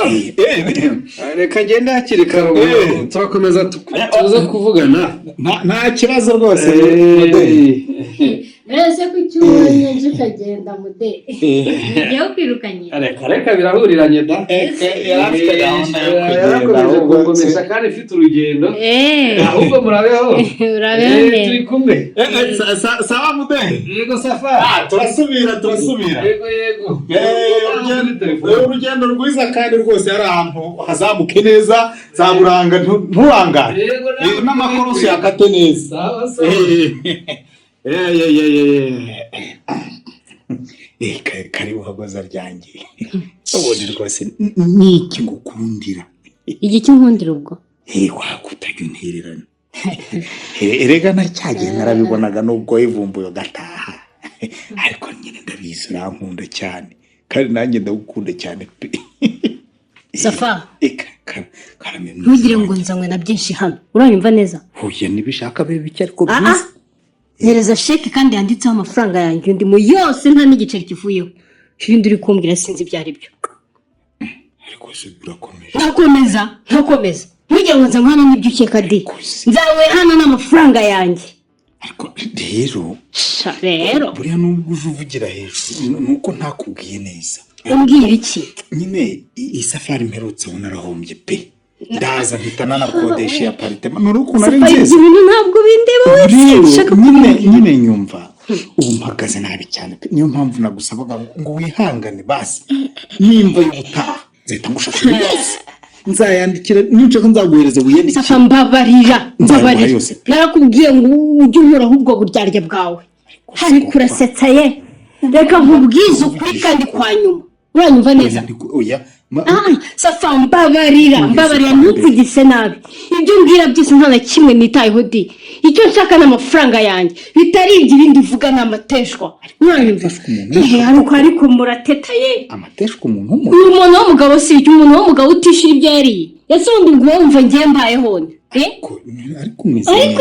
reka ngende hakiri kare turakomeza tuza kuvugana nta kibazo rwose Ese ku cyumweru nje kagenda mude. Yo kwirukanye. Reka birahuriranye da. Yarafite gahunda yo kugenda gukomeza kandi ifite urugendo. Ahubwo murabeho. Urabeho. Turi kumwe. Sawa mude. Yego Safa. Turasubira. Yego. Urugendo rwiza kandi rwose ari ahantu hazamuke neza zaburanga nturangare. N'amakuru yakate neza. Sawa. Karibu hagoza ryanjye ubundi rwose niki ngukundira Iki cy'inkundira ubwo wakutajya untererana erega nacyagiye narabibonaga nubwo ivumbuye gataha ariko nyine ndabizi urankunda cyane kandi nanjye ndagukunda cyane pe Safa ntugire ngo nzanywe na byinshi hano uranyumva neza huye nibishaka bibe bike ariko byiza Hereza sheke kandi yanditseho amafaranga yanjye ndi mu yose nta n'igiceri kivuyeho. Ibindi uri kumbwira sinzi byari byo. Ariko se urakomeza. Ntakomeza. Ntujye ngo nza hano n'ibyo ukeka di. Nzawe hano n'amafaranga yanjye. Ariko rero. Buriya nubwo uvugira hejuru nuko ntakubwiye neza. Umbwira iki? Nyine isafari mperutse unarahombye pe. Ndaza mpitana na kodesha ya apartment nuruko nari nziza ntabwo bindeba wese nyine nyumva ubu mpagaze nabi cyane niyo mpamvu nagusabaga ngo wihangane basi nimba y'ubutaha zeta ngushaka yose nzayandikira n'icyo nzaguhereza wiyandikira Safa mbabarira narakubwiye ngo ujye unkora ahubwo buryarya bwawe hari kurasetsa ye reka nkubwize ukuri kandi kwa nyuma uranyumva neza oya Safa mbabarira ntuvugise nabi ibyo mbwira byose nta na kimwe nitayeho di icyo nshaka n'amafaranga yanjye bitari ibindi uvuga n'amateshwa uranyumva ariko muratetaye amateshwa umuntu w'umugabo si umuntu w'umugabo utishira ibyo yariye ese undi ngo wumva ngiye mbayeho ariko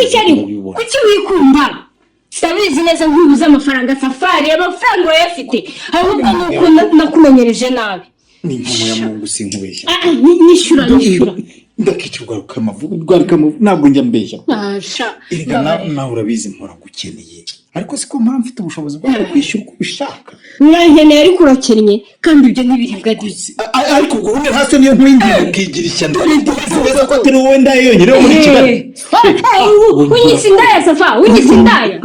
icyo ari kuki wikunda ndabizi neza nk'ubuze amafaranga Safari amafaranga urayafite ahubwo nuko nakumenyereje nabi ni impamo ya Mungu sinkubeshya nishyura ndakicirwa rukamavuga ntabwo njya mbeshya nawe urabizi mpora gukeneye ariko siko mpamvu mfite ubushobozi bwo kwishyura uko ubishaka urankeneye ariko urakennye kandi ibyo ntibiribwa disi ariko ubwo ubundi hasi niyo nkwingiye ukigira ishyamba neza ko atari wowe ndaye yonyine wo muri Kigali unyise indaya Safa unyise indaya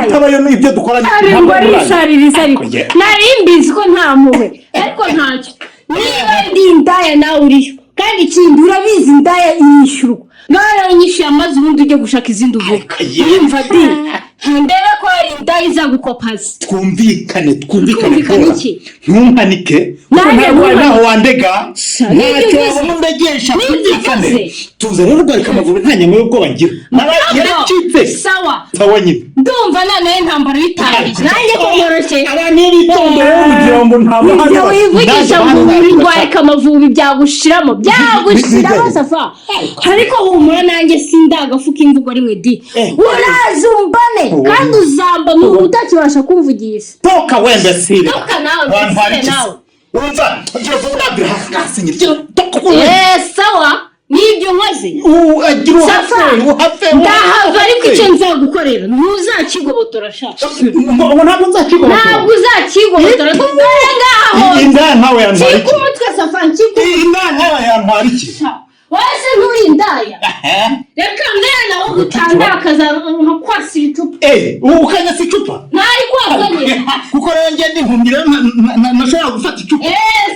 utabayo n'ibyo dukoranye ngo arishaririza ariko nari mbizi ko nta muwe ariko ntacyo niba ndi indaya nawe uriyo kandi ikindi urabizi indaya inyishyurwa naranyishyuye amazi ubundi ujye gushaka izindi uvuga yumva di ndebe ko hari indaya izagukopaza twumvikane iki ntumpanike naho wandega ntacyo wabundegesha twumvikane tuze rero ugarika amavubi nta nyama y'ubwoba ngira yaracitse sawa nyine ndumva nanaye ntambara bitangiye nanjye ko yoroshye abantu bitondeye kugira ngo ntabahane ibyo wivugisha ngo urwaye kamavubi byagushiramo Safa ariko humura nanjye sindagafuka imvugo rimwe di urazumbane kandi uzamba n'ubu utakibasha kumvugisha toka wembe sire toka nawe umva ngira vuba birahasinye sawa nibyo nkoze Safa ndahava ariko icyo nzagukorera ntuzakigobotora shaka ntabwo uzakigobotora dore ngaho inda nkawe yantwara iki umutwe Safa inda nkawe yantwara iki wese nturi indaya reka mbere nawe gutandakaza nkakwasira icupa ukanyasa icupa ntari kwazanye kuko rero njye ndihumira nashobora gufata icupa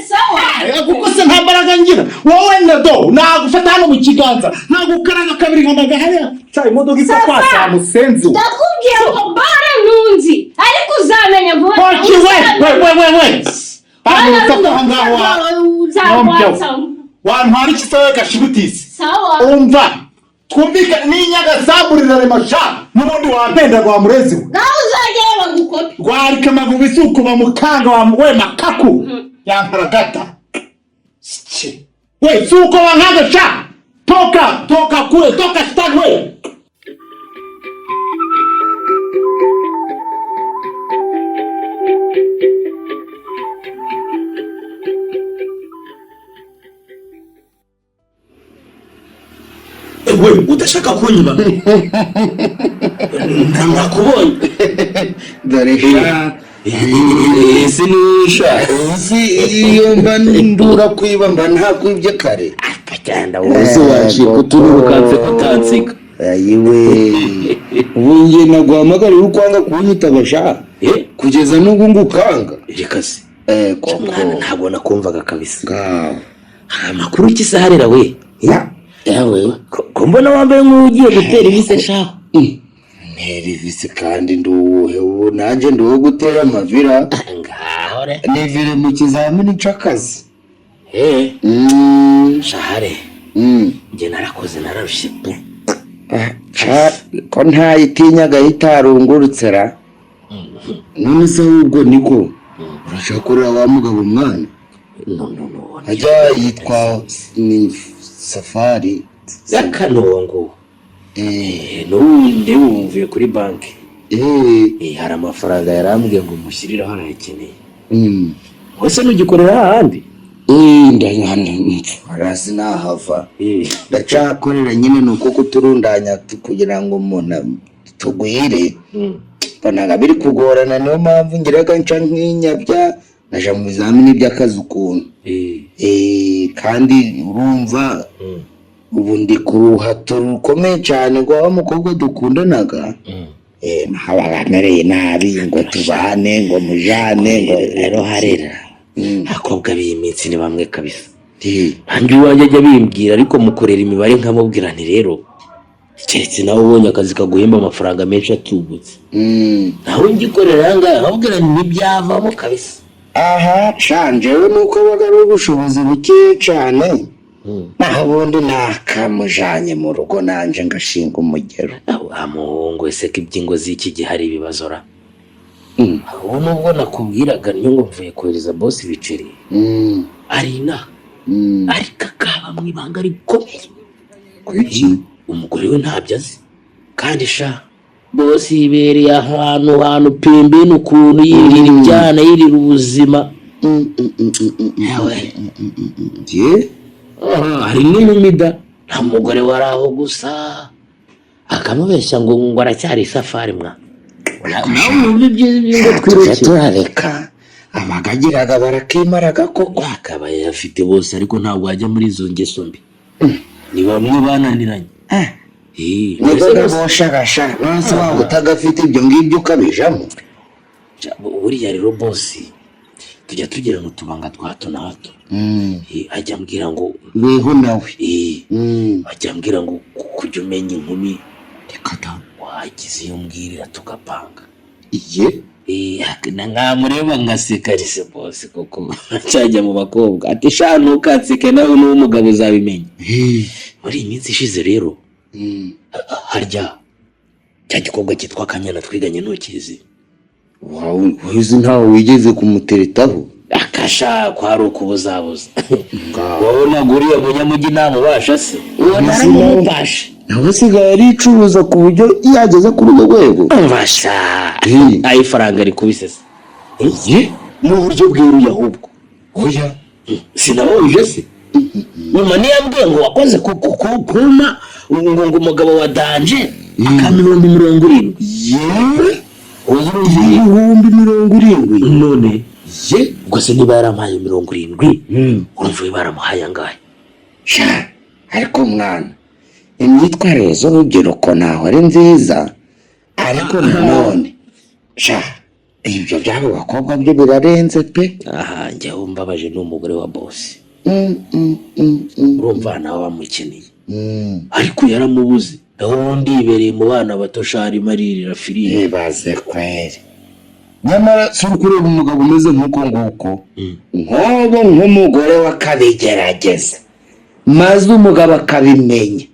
sawa kuko se nta mbaraga ngira wowe nado nagufata hano mu kiganza nagukaraga kabiri nkamaga hariya imodoka isa kwasa musenzi ndakubwira ngo bara ntunzi ariko uzamenya vuba we hano utaka ngaho wantwara iki sawe gashibutisi sawa umva twumvika n'inyaga zaburira remasha n'ubundi wampenda rwa murezi we nawe uzagera bagukope rwarika amavubi isuku bamukanga we makaku yankaragata we suko wangaga sha toka kule toka stani we we udashaka kunyuma ndakubonye dore sha ese nisha uzi iyo mba ndura kwiba mba ntakwibye kare akagenda wose wacika uturukanse kutansika ayiwe ubunge naguhamagarira ukwanga kunyitaba sha kugeza n'ubu ngukanga reka se koko mwana ntabwo nakumvaga kabisa ngaho amakuru kisaharira we yawe ko mbona wambaye nk'ugiye gutera ibise shaho nterivisi kandi nduwuhe ubu nanjye nduwo gutera amavira ngaho re nivire mu kizamini c'akazi shahare njye narakoze nararushye pe ko ntayitinyaga itarungurutse ra none se ahubwo niko urashaka kurira wa mugabo umwana no ajya yitwa ni Safari y'akanongo n'ubundi wumviye kuri banki hari amafaranga yarambwiye ngo mushyirire aho arayakeneye wese nugikorera ahandi harazi nahava ndacakorera nyine nuko kuturundanya kugira ngo umuntu tugwire mbanaga biri kugorana niyo mpamvu ngiraga nca nk'inyabya naja mu bizamini by'akazi ukuntu kandi urumva ubu ndi ku ruhato rukomeye cyane ngo wa mukobwa dukundanaga ntabamereye nabi ngo tubane ngo mujane ngo rero harera abakobwa b'iyi minsi ni bamwe kabisa hanjye iwanjye ajya bimbwira ariko mukorera imibare nkamubwira nti rero keretse nawe ubonye akazi kaguhemba amafaranga menshi atubutse nawe ngikorera ahangaha nkabwira nti ntibyavamo kabisa aha shanjewe nuko baga ari ubushobozi buke cyane naho ubundi nakamujanye mu rugo nanje ngashinga umugero amuhungu ese ko ibyingo z'iki gihe hari ibibazo ra ubu nubwo nakubwiraga niyo ngo mvuye kohereza bosi ibiceri arina ariko akaba mu ibanga rikomeye umugore we ntabyo azi kandi sha bosi yibereye ahantu pembeni ukuntu yirira ibyana yirira ubuzima hari n'umumida nta mugore wari aho gusa akamubeshya ngo aracyari isafari mwa nawe mwumva ibyiza tujya turareka abagagiraga barakimaraga koko akabaye afite bose ariko ntabwo wajya muri izo ngeso mbi ni bamwe bananiranye niba boshagasha nonse waba utagafite ibyo ngibyo ukabijamo buriya rero bosi tujya tugira ngo tubanga twa hato na hato ajya ambwira ngo weho nawe ajya ambwira ngo kujya umenya inkumi reka da wagize iyo mbwirira tugapanga nkamureba ngaseka rise bosi koko cyajya mu bakobwa ati sha ntukanseke nawe n'umugabo uzabimenya muri iyi minsi ishize rero harya cya gikobwa cyitwa Kanyana twiganye ntukizi uzi ntawe wigeze kumuteretaho akasha kwari ukubuzabuza wabona guriya munyamujyi namubasha se uwo naramubasha nawe sigaye aricuruza ku buryo yageze kuri urwo rwego mbasha ayo ifaranga rikubise se mu buryo bweruye ahubwo oya sinabonje se nyuma niyambwiye ngo wakoze kuma ngo umugabo wa danje akamilombi 70 ibihumbi 70 none ubwo se niba yaramuhaye 70 urumva baramuhaye angahe sha ariko mwana imyitwarire z'urubyiruko naho ari nziza ariko nanone sha ibyo byabo bakobwa byo birarenze pe aha njye wumbabaje n'umugore wa bosi urumva nawe bamukeneye ariko yaramubuze aho ndibereye mu bana bato shari maririra filime baze kweri nyamara si ukureba umugabo umeze nk'uko nguko nk'ubu nk'umugore wakabigerageza maze umugabo akabimenya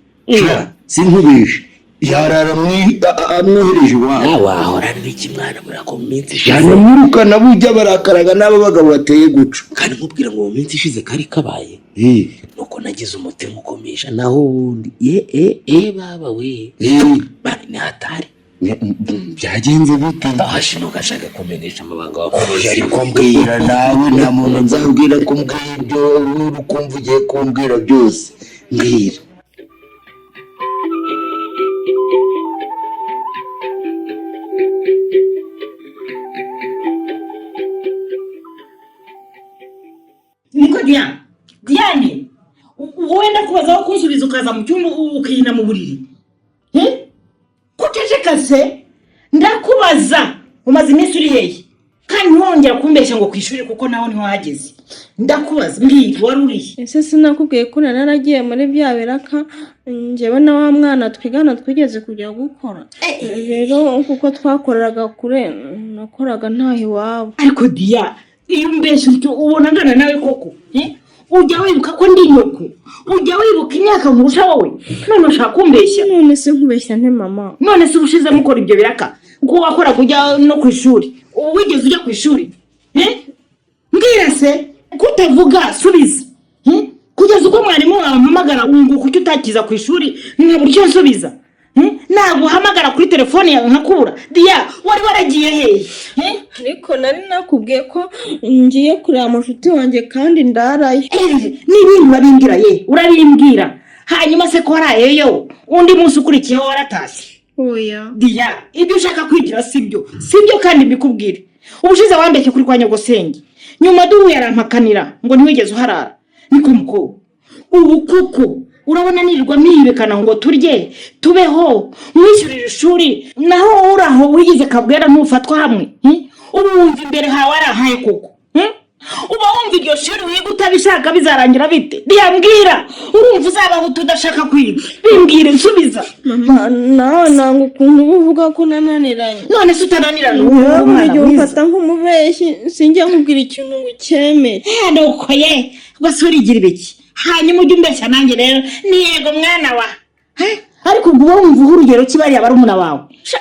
si nk'ubije yarara amwohereje iwabo wahorana iki mwana murako mu minsi ishize yanamwirukana bujya barakaraga n'abo bagabo bateye guca kandi nkubwira ngo mu minsi ishize kari kabaye nuko nagize umutima ukomisha naho ubundi baba we ni hatari byagenze bite hashino gashaka kumenyesha amabanga wakomeje ariko mbwira nawe nta muntu nzabwira ko mbwira ibyo urukumva ugiye kumbwira byose mbwira niko Diane wenda kubaza aho kunsubiza ukaza mu cyumba ukihina mu buriri kuceceka se ndakubaza umaze iminsi uri hehe kandi ntwongera kumbeshya ngo kwishuri kuko naho niho hageze ndakubaza mbwira wari urihe ese sinakubwiye ko naragiye muri bya biraka njyewe na wa mwana twigana twigeze kujya gukora rero kuko twakoreraga kure nakoraga ntaho iwabo ariko Dia iyo mbeshya utyo ubona ngana nawe koko ujya wibuka ko ndi nyoko ujya wibuka imyaka nkurusha wowe none ushaka kumbeshya none se nkubeshya nte mama none se ubushize mukora ibyo biraka ko wakora kujya no ku ishuri wigeze ujya ku ishuri mbwira se kutavuga subiza kugeza ubwo mwarimu wawe ampamagara wunguka kuki utakiza ku ishuri nta buryo nsubiza naguhamagara kuri telefone yawe nkakubura Dia wari waragiye hehe ariko nari nakubwiye ko ngiye kureba mushuti wanjye kandi ndarayo n'ibintu babimbwira urabimbwira hanyuma se ko warayeyo undi munsi ukurikiyeho waratashye oya Dia ibyo ushaka kwigira sibyo kandi mbikubwire ubushize wambeshye kuri kwa nyogosenge nyuma duhuye arampakanira ngo ntiwigeze uharara niko muko ubu kuko urabona nirirwa mihibekana ngo turye tubeho mwishyurira ishuri naho uraho wigize kabwera ntufatwa hamwe ubu wumva imbere hawe arahaye koko uba wumva iryo shuri wiga utabishaka bizarangira bite mbwira urumva uzabaho tudashaka kwiga bimbwire nsubiza mama nawe nanga ukuntu uvuga ko nananiranye none se utananirana uburyo ufata nk'umubeshyi sinjya nkubwira ikintu ngo ucyemere nuko gusa urigira ibiki hanyuma ujya umbeshya nanjye rero ni yego mwana wa ariko ubwo wumva urugero kibariya bari umuna wawe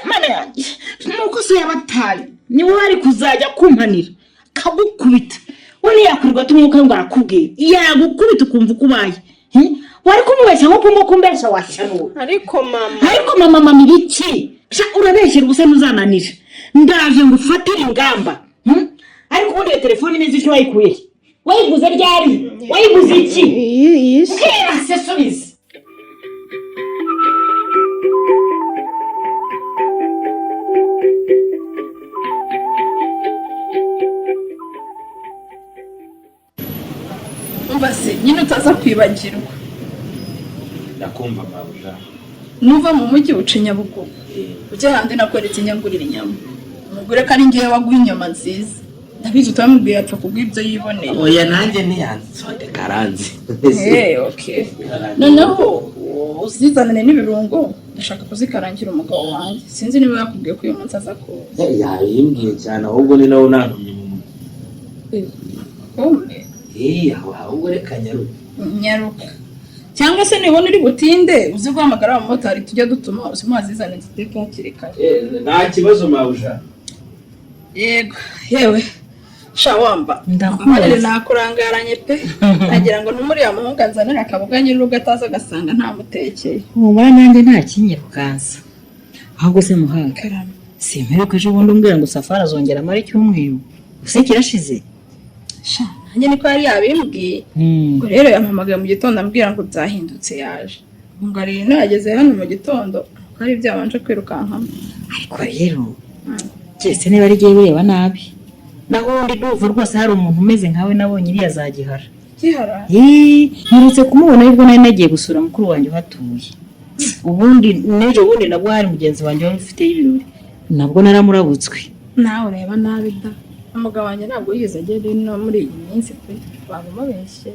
mana yanjye nuko se yabataye niwe wari kuzajya kumpanira kagukubita we yakurirwa tumwuka ngo arakubwira yagukubita ukumva uko ubaye wari kumubeshya nko kumva kumbeshya washanura ariko mama ibiki urabeshyira ubusa ntuzananira ndaje ngo ufatire ingamba ariko ubundi iyo telefone neza icyo wayikuye wayiguze ryari wayiguze iki mbwira se subiza mbase nyine utaza kwibagirwa ndakumva mabuja nuva mu mujyi uca Nyabugogo ujya handi nakweretse inyangurira inyama umugore ko ari ngewe waguha inyama nziza ndabizi utamubwiye apfa kubw'ibyo yiboneye oya nanjye ntiyanzonde karanzi okay noneho uzizanane n'ibirungo ndashaka kuzikarangira umugabo wanjye sinzi niba yakubwiye ko uyu munsi aza kuza yabimbwiye cyane ahubwo ni nawe nantumye mu ahubwo reka nyaruka cyangwa se nibona uri butinde uzi guhamagara abamotari tujya dutuma uzimwazizane ziteka hakiri kare nta kibazo mabuja yego yewe shawamba ndakumarire nakurangaranye pe nagira ngo numuriya muhungu anzanira akaboga nyir'urugo ataza agasanga ntamutekeye humura nanjye nta kinyirukansa ahubwo se muhanga simperuka ejo bundi umbwira ngo Safari azongera amara icyumweru use kirashize nanjye niko yari yabimbwiye ngo rero yampamagaye mu gitondo ambwira ngo byahindutse yaje ngo rero yageze hano mu gitondo ko ari byabanje kwirukankamo ariko rero cyese niba ari giye bireba nabi naho undi duva rwose hari umuntu umeze nkawe nabonye iriya zagihara nturutse kumubona ariko nari nagiye gusura mukuru wanjye uhatuye ubundi n'ejo bundi nabwo hari mugenzi wanjye wari ufite y'ibirori nabwo naramurabutswe nawe ureba nabi da umugabo wanjye ntabwo yigeze agera ino muri iyi minsi pe bamubeshye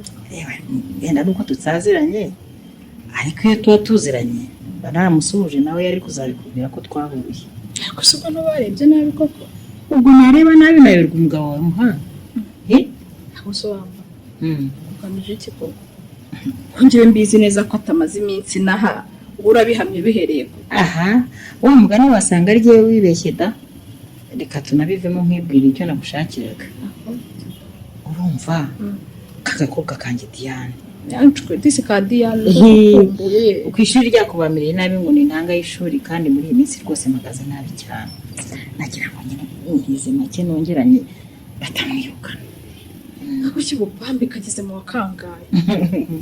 yenda nuko tutaziranye ariko iyo tuba tuziranye naramusuhuje nawe yari kuzabikubwira ko twahuye ariko se ubwo ntubarebye nabi koko ubwo nareba nabi nayoberwa umugabo wawe muhana aho so wamba ugamije iki koko njyewe mbizi neza ko atamaze iminsi naha urabihamye bihereye aha wa mugani wasanga ari jyewe wibeshye da reka tunabivemo nkibwira icyo nagushakiraga urumva kagakobwa kanjye Diane yanchwe disi ka Diane uko ishuri ryakubamiriye nabi ngo ni intanga y'ishuri kandi muri iyi minsi rwose magaze nabi cyane nagira ngo nyine ngize make nongeranye batamwirukana akuki bupambi kageze mu wakangaye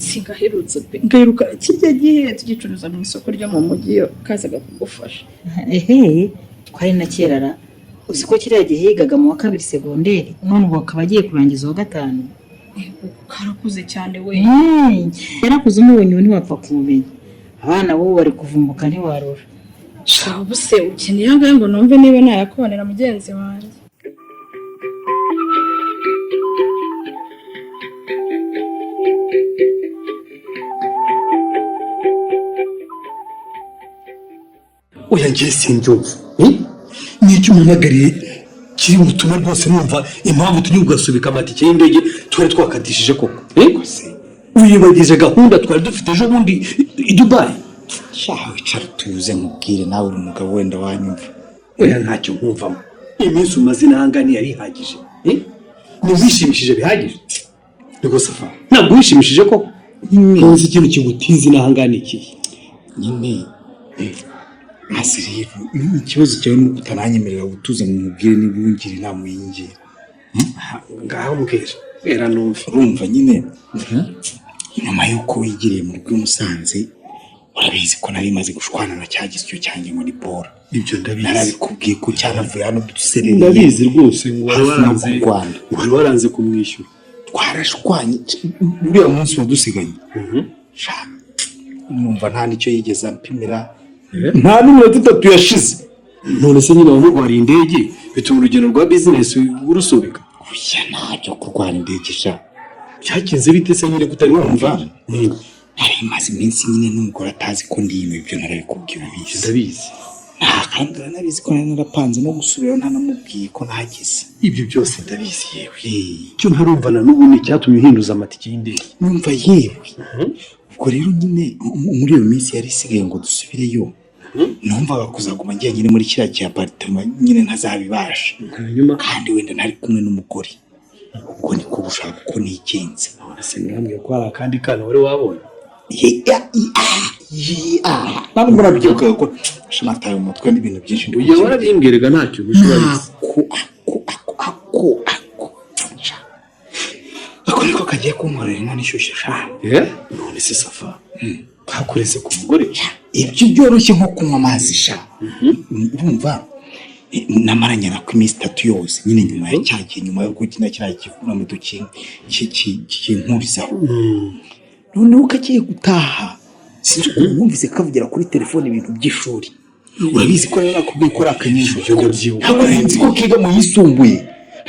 singaherutse pe ngaheruka kirya gihe tugicuruza mu isoko ryo mu mujyi kazaga kugufasha twari na kerara uzi ko kiriya gihe yigaga mu wa 2 segonderi none ubu akaba agiye kurangiza wa 5 karakuze cyane we yarakuze umubonye ntiwapfa kumenya abana bo bari kuvumbuka ntiwarura shabu se ukeneye angahe ngo numve niba nayakubonera mugenzi wanjye oya njye simbyumva n'icyo umpamagariye kiri mu butumwa rwose numva impamvu turi kugasubika amatike y'indege twari twakatishije koko wiyibagije gahunda twari dufite ejo bundi i Dubai shaha wicara tuze nkubwire nawe uri umugabo wenda wanyumva oya ntacyo nkumvamo iminsi umaze n'ahangani yari ihagije ntibishimishije bihagije rwose afa ntabwo wishimishije koko ntuzi ikintu kigutiza n'ahangani iki nyine hasi rero ikibazo cyawe ni uko utananyemerera gutuza mu mubwire niba ungira inama uyingira ngaho mbwira era numva urumva nyine nyuma y'uko wigiriye mu rugo Musanze urabizi ko nari maze gushwana na cya gisyo cyanjye ngo ni bora ibyo ndabizi narabikubwiye ko cyanavuye hano duserereye ndabizi rwose ngo wari waranze kumwishyura twarashwanye uriya munsi wadusiganye numva nta nicyo yigeze ampimira nta n'iminota 3 yashize none se nyine wamugwara indege bituma urugendo rwa business urusubika oya ntabyo kurwara indege sha byakinze bite se nyine kutari wumva nari maze iminsi nyine n'umugore atazi ko ndimo ibyo narabikubwiye ubizi ndabizi kandi uranabizi ko narapanze no gusubirayo ntanamubwiye ko nahageze ibyo byose ndabizi yewe icyo ntarumva na n'ubu ni cyatumye uhinduza amatike y'indege numva yewe ubwo rero nyine muri iyo minsi yari isigaye ngo dusubireyo numvaga kuzaguma ngiye nyine muri kiriya cy'apartment nyine ntazabibasha kandi wenda nari kumwe n'umugore ubwo niko gushaka ko nigenze ese mwambwiye ko hari akandi kana wari wabonye ntabwo murabyuka ko shamataye umutwe n'ibintu byinshi ujye warabimbwiraga ntacyo bishobora ako niko kagiye kunkorera inkono ishyushye none se safa bakureze ku mugore ibyo byoroshye nko kunywa amazi sha urumva namaranye nako iminsi 3 yose nyine nyuma ya cyagiye nyuma yo gukina kiriya kivuna mu dukinkurizaho noneho kagiye gutaha sinzi ukuntu numvise kavugira kuri telefone ibintu by'ishuri urabizi ko rero nakubwiye ko ari akanyisho ntabwo nzi ko kiga mu yisumbuye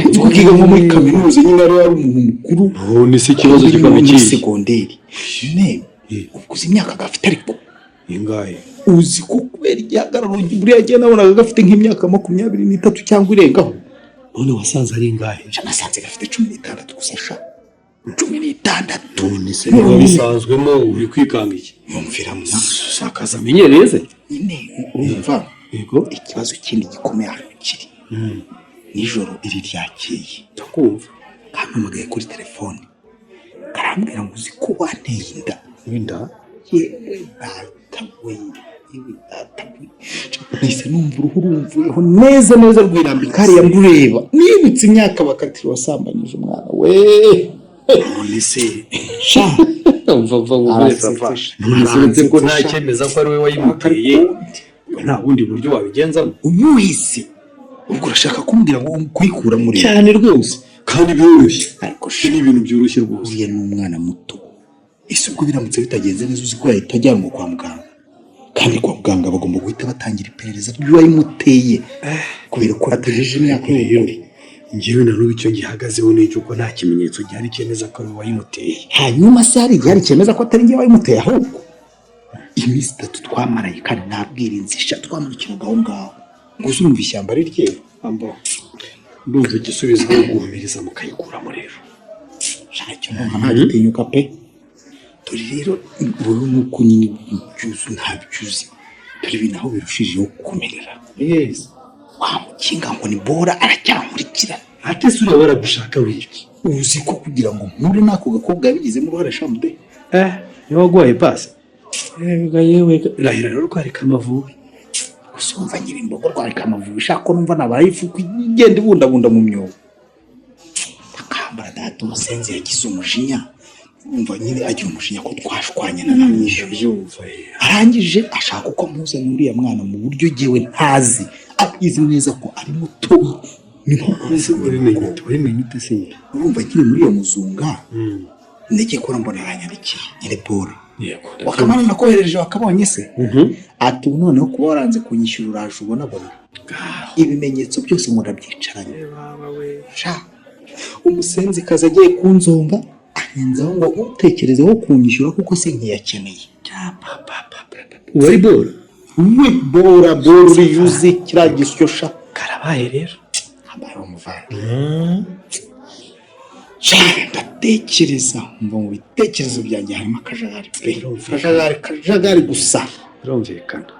nzi ko kiga nko muri kaminuza nyine ari umuntu mukuru none se ikibazo kigamye muri segonderi nyine ukuze imyaka gafite ariko ingahe uzi ko kubera igihagararo buriya gihe nabonaga gafite nk'imyaka 23 cyangwa irengaho none wasanze ari ingahe nasanze gafite 16 gusa sha 16 none se niba bisanzwemo uri kwikanga iki yumvira mu sakaza amenyereze nyine urumva yego ikibazo kindi gikomeye hano kiri nijoro iri ryakeye ndakumva kampamagaye kuri telefone karambwira ngo uzi ko wanteye inda yewe datawe nahise numva uruhu rumvuyeho neza neza rwirambika hariya ndureba nibutse imyaka bakatira wasambanyije umwana we none se sha umva none ko nta cyemeza ko ari we wayimuteye nta bundi buryo wabigenzamo umuhise ubwo urashaka kumbwira ngo kuyikura muri cyane rwose kandi biroroshye ariko ni ibintu byoroshye rwose uriya ni umwana muto ese ubwo biramutse bitagenze neza uzi ko yahita ajyanwa kwa muganga kandi kwa muganga bagomba guhita batangira iperereza ry'uwayimuteye kubera ko atagejeje imyaka y'ubukure njyewe na n'ubu icyo gihagazeho ni uko nta kimenyetso gihari cyemeza ko ari wayimuteye hanyuma se hari igihari cyemeza ko atari njye wayimuteye ahubwo iminsi 3 twamaraye kandi ntabwirinzi sha twamanukiraga aho ngaho ngo uzumva ishyamba ari ryewe ndumva igisubizo ari uguhumiriza mukayiguramo rero. Shacyo nta gitinyuka pe. Dore rero wowe nuko nyine byuzu ntabyuzi. Dore binaho birushijeho kumerera. Yes. Wamukinga ngo ni bora aracyamurikira. Ate sura baragushaka wiki. Uzi ko kugira ngo mpure nako gakobwa bigizemo uruhare shambe. Niwe waguhaye pasi. Yewe rahira rero rwareka Amavubi. Usumva nyiri imbogo rwareka Amavubi shako numva nabaye ifuku igende bundabunda mu myobo. Takambara data umusenzi yagize umujinya. Umva nyine agira umujinya ko twashwanye na namwisho byumva. Arangije ashaka uko mpuza n'uriya mwana mu buryo jewe ntazi. Abizi neza ko ari muto. Niho ese urimenye utese. Urumva kiri muri iyo muzunga. Ndeke kora mbona aranyandikiye nyine Paul. Yego. Wakamana nakohereje wakabonye se. Ati noneho kuba waranze kunyishyura uraje ubona bona. Ibimenyetso byose murabyicaranye. Sha. Umusenzi kaza agiye kunzonga ahenzaho ngo utekerezeho kunyishyura kuko se nkiyakeneye. Wari bora. We bora uri yuzi kiragisyo sha. Karabaye rero. Habaye umuvandi. Ndatekereza mva mu bitekerezo byanjye harimo akajagari pe. Akajagari gusa. Birumvikana.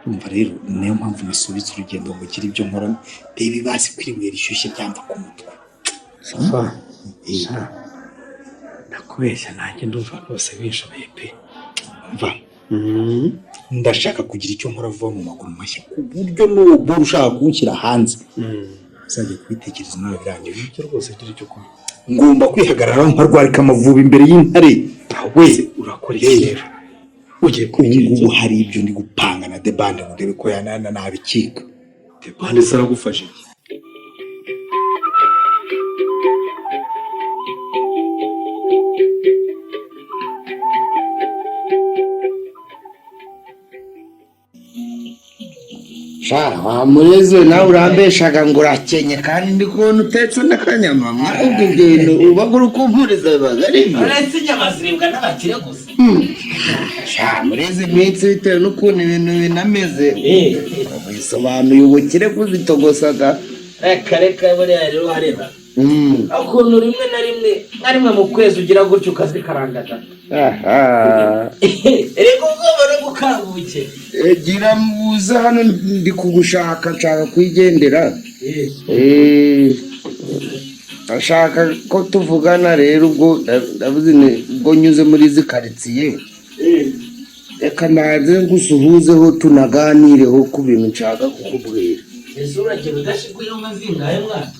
Umva rero niyo mpamvu nasubiza urugendo ngo gira ibyo nkora baby bazi kwirimwera ishyushye byamba ku mutwe. Safa. Nakubeshya nanjye ndumva rwose wishoboye pe. Mva. Ndashaka kugira icyo nkora vuba mu maguru mashya ku buryo n'uwo ushaka kunshyira hanze. Uzajya kubitekereza nawe birangiye icyo rwose kiri cyo kwa. Ngomba kwihagararaho nkarwarika Amavubi imbere y'intare. Wese urakora iki rero? Ugiye kubigenza hari ibyo ndi gupanga na debande ngo ndebe ko yanana nabikika. Debande saragufashe. Mureze nawe urambeshaga ngo urakenye kandi ndi kubona utetse n'akanyama ahubwo ibyo ubagura uko mpuriza bibaga ari ibyo uretse inyama ziribwa n'abakire gusa. Mureze iminsi bitewe n'ukuntu ibintu binameze bisobanuye ubukire kuzitogosaga. Reka buriya rero hareba ukuntu rimwe na rimwe nka rimwe mu kwezi ugira gutyo ukazikarangata. Reka ubwoba no gukanguke. Gira muza hano ndi kugushaka nshaka kwigendera. Ashaka ko tuvugana rero ubwo ndavuze ubwo nyuze muri izi karitsiye. Reka naze ngusuhuzeho tunaganireho ku bintu nshaka kukubwira. Ese uragira udashiguye nka zingahe mwana?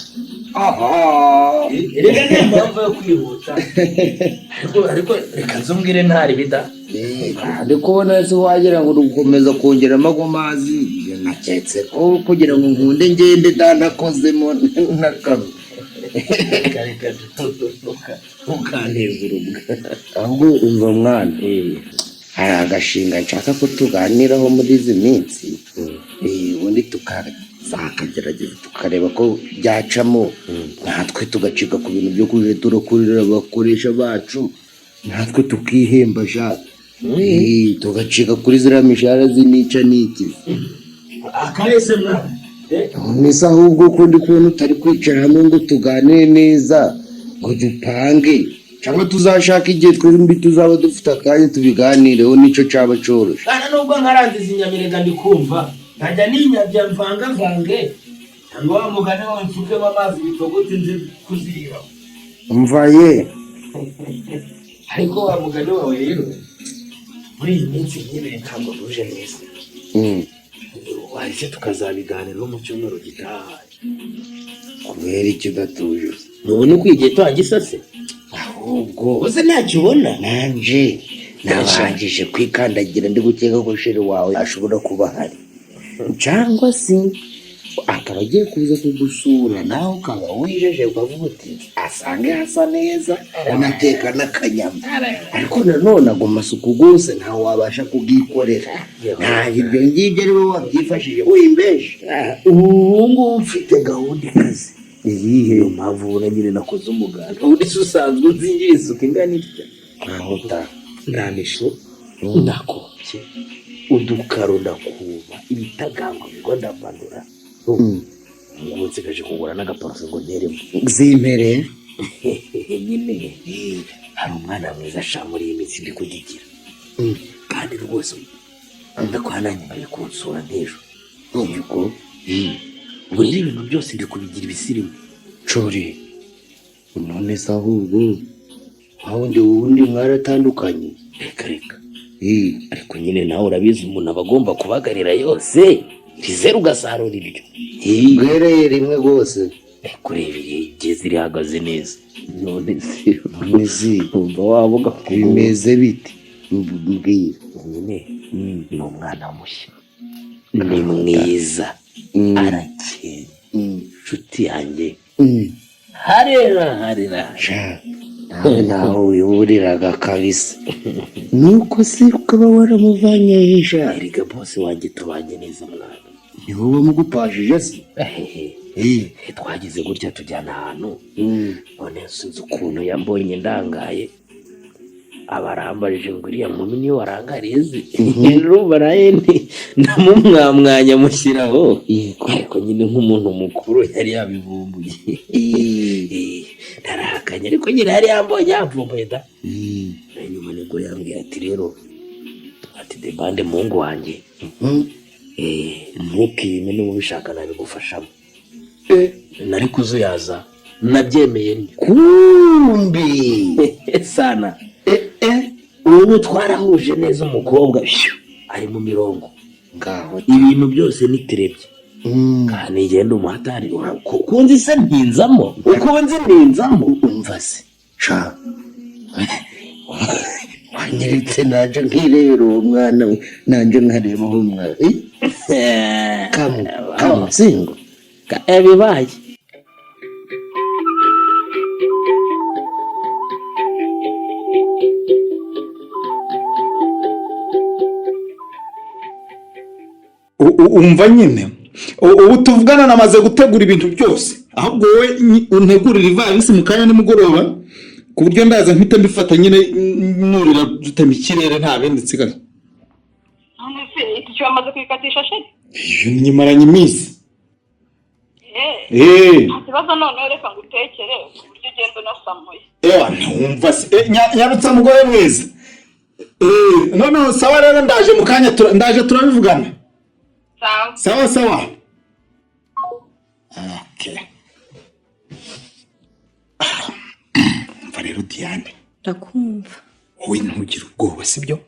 Reka niyo mpamvu yo kwihuta. Ariko reka nzumbwire ntari bida. Ariko ubona se wagira ngo ugukomeza kongeramo amazi naketse ko kugira ngo nkunde ngende danakozemo n'akamwe. Reka ntukaneze urubwa. Ahubwo umva mwana hari agashinga nshaka ko tuganiraho muri izi minsi. Ubundi tukagerageza tukareba ko byacamo natwe tugacika ku bintu byo kuje turakurira abakoresha bacu natwe tukihembasha. Tugacika kuri ziriya mishahara zinica n'iki. Akarese mwana. Nisa ahubwo ko ndi kubona utari kwicara hamwe ngo tuganire neza ngo dupange cyangwa tuzashaka igihe twembi tuzaba dufite akanya tubiganireho nicyo cyaba cyoroshye. Kana nubwo nkarangiza inyamirega ndikumva nkajya ninyabya mvangavange cyangwa wa mugani wawe mfukemo amazi bitogute nze kuzirira. Umva ye. Ariko wa mugani wawe rero muri iyi minsi nyine ntabwo buje neza. Wahise tukazabiganiraho mu cyumweru gitaha. Kubera icyo udatuje nubona uko igihe twangisase ahubwo uze ntacyo ubona. nanje nabashije kwikandagira ndi gukeka ko sheri wawe ashobora kuba hari cyangwa se akaba agiye kuza kugusura nawe ukaba wijeje ukavuga uti asange hasa neza anateka n'akanyama. Ariko nanone ago masuku rwose ntawe wabasha kubwikorera. Nta ibyo ngibyo ari wowe wabyifashije wimbeshe. Ubu ngubu mfite gahunda ikaze. Niyo mpamvu ubona nyine nakoze umuganda. Ubundi se usanzwe uzingira isuku ingana itya. Nkahuta namisho nakobye udukaro ndakuba ibitagango bigo ndamanura. ngo nsigaje kugura n'agaparufe ngo nteremo zimpere nyine hari umwana mwiza sha muri iyi minsi ndi kugigira kandi rwose ndakora nanjye bari kunsura nk'ejo ubwo ubwo rero ibintu byose ndi kubigira ibisirimu cori none se ahubwo wundi mwaratandukanye reka ariko nyine nawe urabizi umuntu aba agomba kubagarira yose rizera ugasarura ibyo bwereye rimwe rwose kureba igihe zirihagaze neza none se umva wavuga bimeze bite mbwira nyine ni umwana mushya ni mwiza arakeye inshuti yanjye harera nawe wiburiraga kabisa nuko se ukaba waramuvanye hejuru erega bose wanjye tubanye neza mwana ni wowe wamugupashije se twagize gutya tujyana ahantu none sinzi ukuntu yambonye ndangaye abarambarije ngo uriya muntu niyo warangariye ze baraye namumwamwanya mushyiraho ariko nyine nk'umuntu mukuru yari yabivumbuye ntarakanye ariko nyine yari yambonye yavumbuye da nyuma nibwo yambwiye ati rero ati debande muhungu wanjye ntukime niba ubishaka nabigufashamo nari kuzuyaza nabyemeye kumbi sana ubu twarahuje neza umukobwa ari mu mirongo ngaho ibintu byose nitirebye kandi ngenda umuhatari ukunze se ntinzamo ukunze ntinzamo umva se sha wanyeretse naje nkirebera uwo mwana we nanjye nkareba uwo mwana kamuzingo bibaye umva nyine ubu tuvugana namaze gutegura ibintu byose ahubwo wowe untegurira ivarisi mu kanya nimugoroba ku buryo ndaza mpita mbifata nyine nurira dutema ikirere nta bindi nsigaye none se itike wamaze kuyikatisha sheri iyo nyimaranye iminsi nta kibazo noneho reka ngo utekere ku buryo ugenda unasamuye ntumva se nyarutsa mugore mwiza noneho sawa rero ndaje mu kanya ndaje turabivugana sawa okay. Mva rero Diane ndakumva wowe ntugire ubwoba sibyo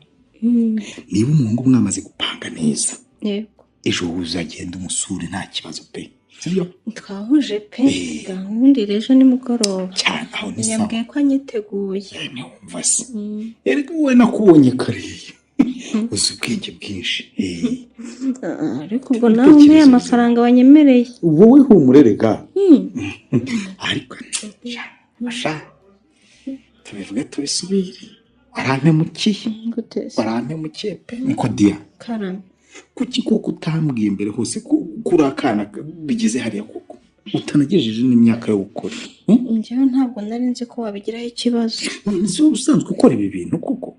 niba umuhungu mwamaze gupanga neza yego ejo uzagenda umusure nta kibazo pe sibyo twahuje pe gahunda ejo nimugoroba cyane aho ni sawa yambwiye ko anyiteguye ntumva se erega wowe nakubonye kariya uzi ubwenge bwinshi ariko ubwo nawe umwe amafaranga wanyemereye wowe humurerega ariko asha tubivuge tubisubire warampemukiye pe niko dia karame kuki koko utambwiye imbere hose kuri akana bigize hariya koko utanagejeje n'imyaka yo gukora njyewe ntabwo nari nzi ko wabigiraho ikibazo nzi usanzwe ukora ibi bintu koko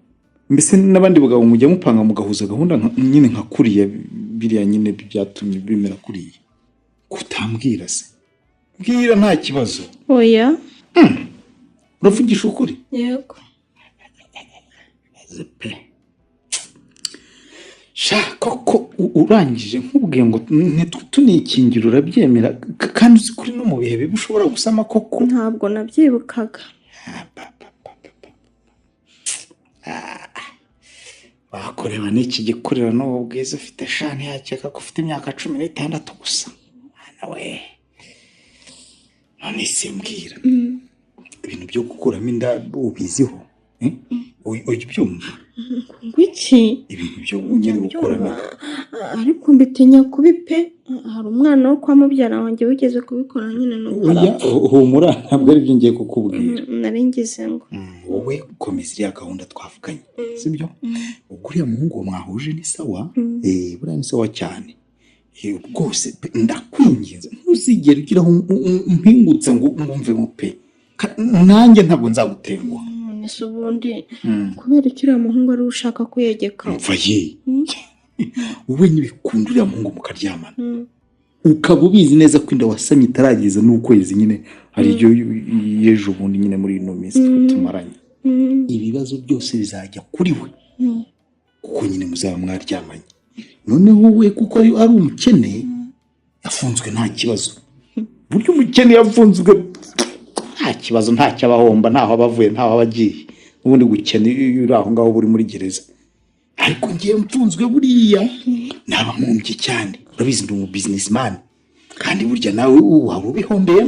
mbese n'abandi bagabo mujya mupanga mugahuza gahunda nyine nka kuriya biriya nyine byatumye bimera kuriya kutambwira se mbwira nta kibazo oya uravugisha ukuri yego koko urangije nkubwiye ngo tunikingira urabyemera kandi uzi kuri no mu bihe bibi ushobora gusama koko ntabwo nabyibukaga wakureba n'iki gikurira n'ubu bwiza ufite shani yakeka ko ufite imyaka 16 gusa mwana we none simbwira ibintu byo gukuramo inda ubiziho ujya ubyumva ngwiki ibintu byo ugiye gukuramo ariko mbitinya kubi pe hari umwana wo kwa mubyara wanjye wigeze kubikora nyine humura ntabwo ari byo ngiye kukubwira nari ngize ngo wowe ukomeza iriya gahunda twavuganye sibyo ubwo uriya muhungu mwahuje ni sawa buriya ni sawa cyane rwose ndakwinginze ntuzigere ugiraho mpingutse ngo umvemo pe nanjye ntabwo nzagutenguha ese ubundi kubera iki uriya muhungu ari ushaka kuyegeka mva ye wowe ntibikunda uriya muhungu mukaryamana ukaba ubizi neza ko inda wasamye itarageza n'ukwezi nyine hari ibyo yejo ubundi nyine muri ino minsi tumaranye ibibazo byose bizajya kuri we kuko nyine muzaba mwaryamanye noneho we kuko ari umukene yafunzwe nta kibazo buryo umukene yafunzwe nta kibazo ntacyo abahomba ntaho abavuye ntaho abagiye ubundi gukena uri aho ngaho buri muri gereza ariko ngiye mfunzwe buriya naba mumbye cyane urabizi ndi umu businessman kandi burya nawe waba ubihombeye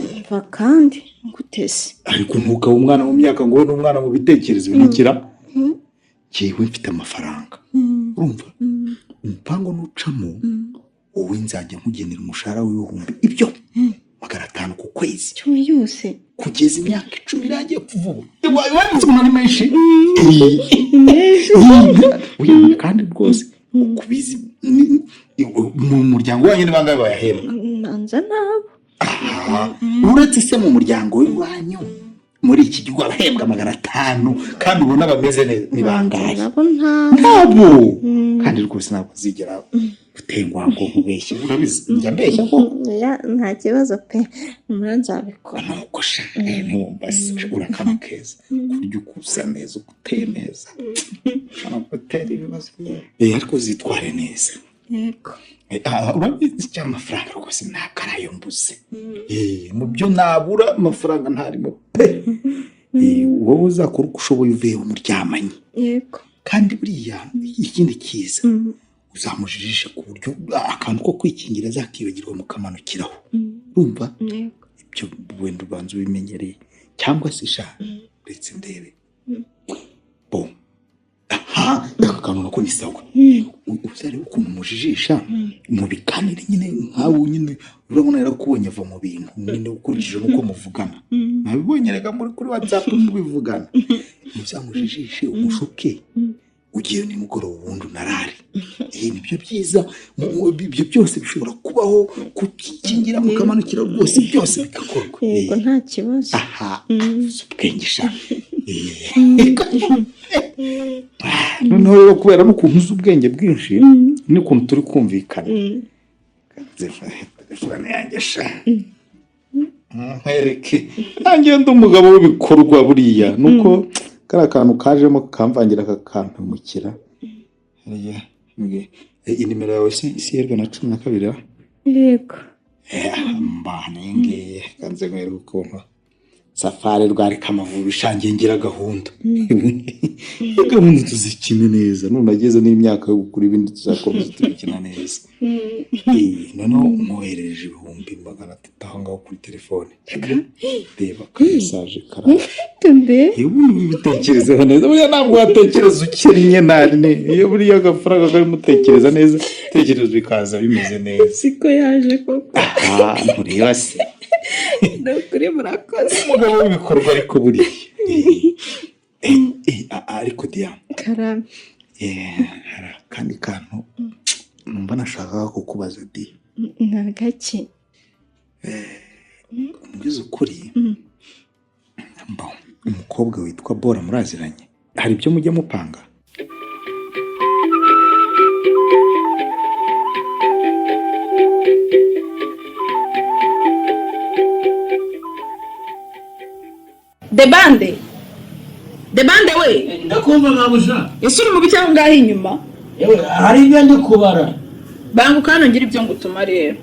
kandi gutese ariko ntukaba umwana mu myaka ngo we n'umwana mu bitekerezo binikira jewe mfite amafaranga urumva umupango nucamo wowe nzajya nkugenera umushahara w'ibihumbi ibyo 500 ku kwezi cyo yose kugeza imyaka 10 iragiye kuvuba wabitse muri menshi kandi rwose kubizi mu muryango wanyu nibangaye bayahembwa nanza nabo uretse se mu muryango w'wanyu muri iki gihugu abahembwa 500 kandi ubona bameze neza nibangaye nabo kandi rwose ntabwo zigera gutengwa ngo ubeshye urabizi njya mbeshya ko nta kibazo pe muranzabikora nuko sha basi urakama keza kurya ukusa neza uguteye neza gutera ibibazo ariko zitware neza yego urabizi cyane amafaranga rwose ntakarayo mbuze mu byo nabura amafaranga ntarimo pe wowe uzakora uko ushoboye uvuye umuryamanye yego kandi buriya ikindi kiza uzamujijisha ku buryo akantu ko kwikingira zakibagirwa mukamanukiraho urumva ibyo wenda ubanza ubimenyereye cyangwa se sha ndetse ndebe bo akantu nako ni sawa uzare ukuntu mujijisha mu bikanire nyine nkawe nyine urabona yarakubonye ava mu bintu nyine ukurikije nuko muvugana nabibonye rega muri kuri WhatsApp mubivugana uzamujijishe umushuke ugiye ni mugoroba wundi narari nibyo byiza ibyo byose bishobora kubaho kukikingira mukamanukira rwose byose bikakorwa yego nta kibazo ubwengisha noneho rero kubera n'ukuntu uzi ubwenge bwinshi n'ukuntu turi kumvikana telefone yanjye sha nkwereke nanjye ndi umugabo w'ibikorwa buriya nuko kara kantu kajemo kamvangira akampemukira inimero yawe isirwa na 12 yego mbanenge kanze nkwereke ukuntu safari rwari kamavubi shangiye ngira gahunda gahunda tuzikine neza none ageze n'imyaka yo gukura ibindi tuzakomeza tubikina neza noneho mwohereje 200 aho ngaho kuri telefone reba ka message kara tembe ubundi bitekerezaho neza buriya ntabwo watekereza ukiriye nane iyo buriya agafaranga kari mutekereza neza tekereza bikaza bimeze neza siko yaje koko ntureba se kuri murakoze umugabo w'ibikorwa ariko buriya ariko Diane karame hari akandi kantu numva nashaka kukubaza di nagaki mbwiza ukuri umukobwa witwa Bora muraziranye hari ibyo mujya mupanga de bande we ndakumva mabusha ese uri mu bicyaho ngaho inyuma yewe hari ibyo ndi kubara banguka hano ngira ibyo ngutuma rero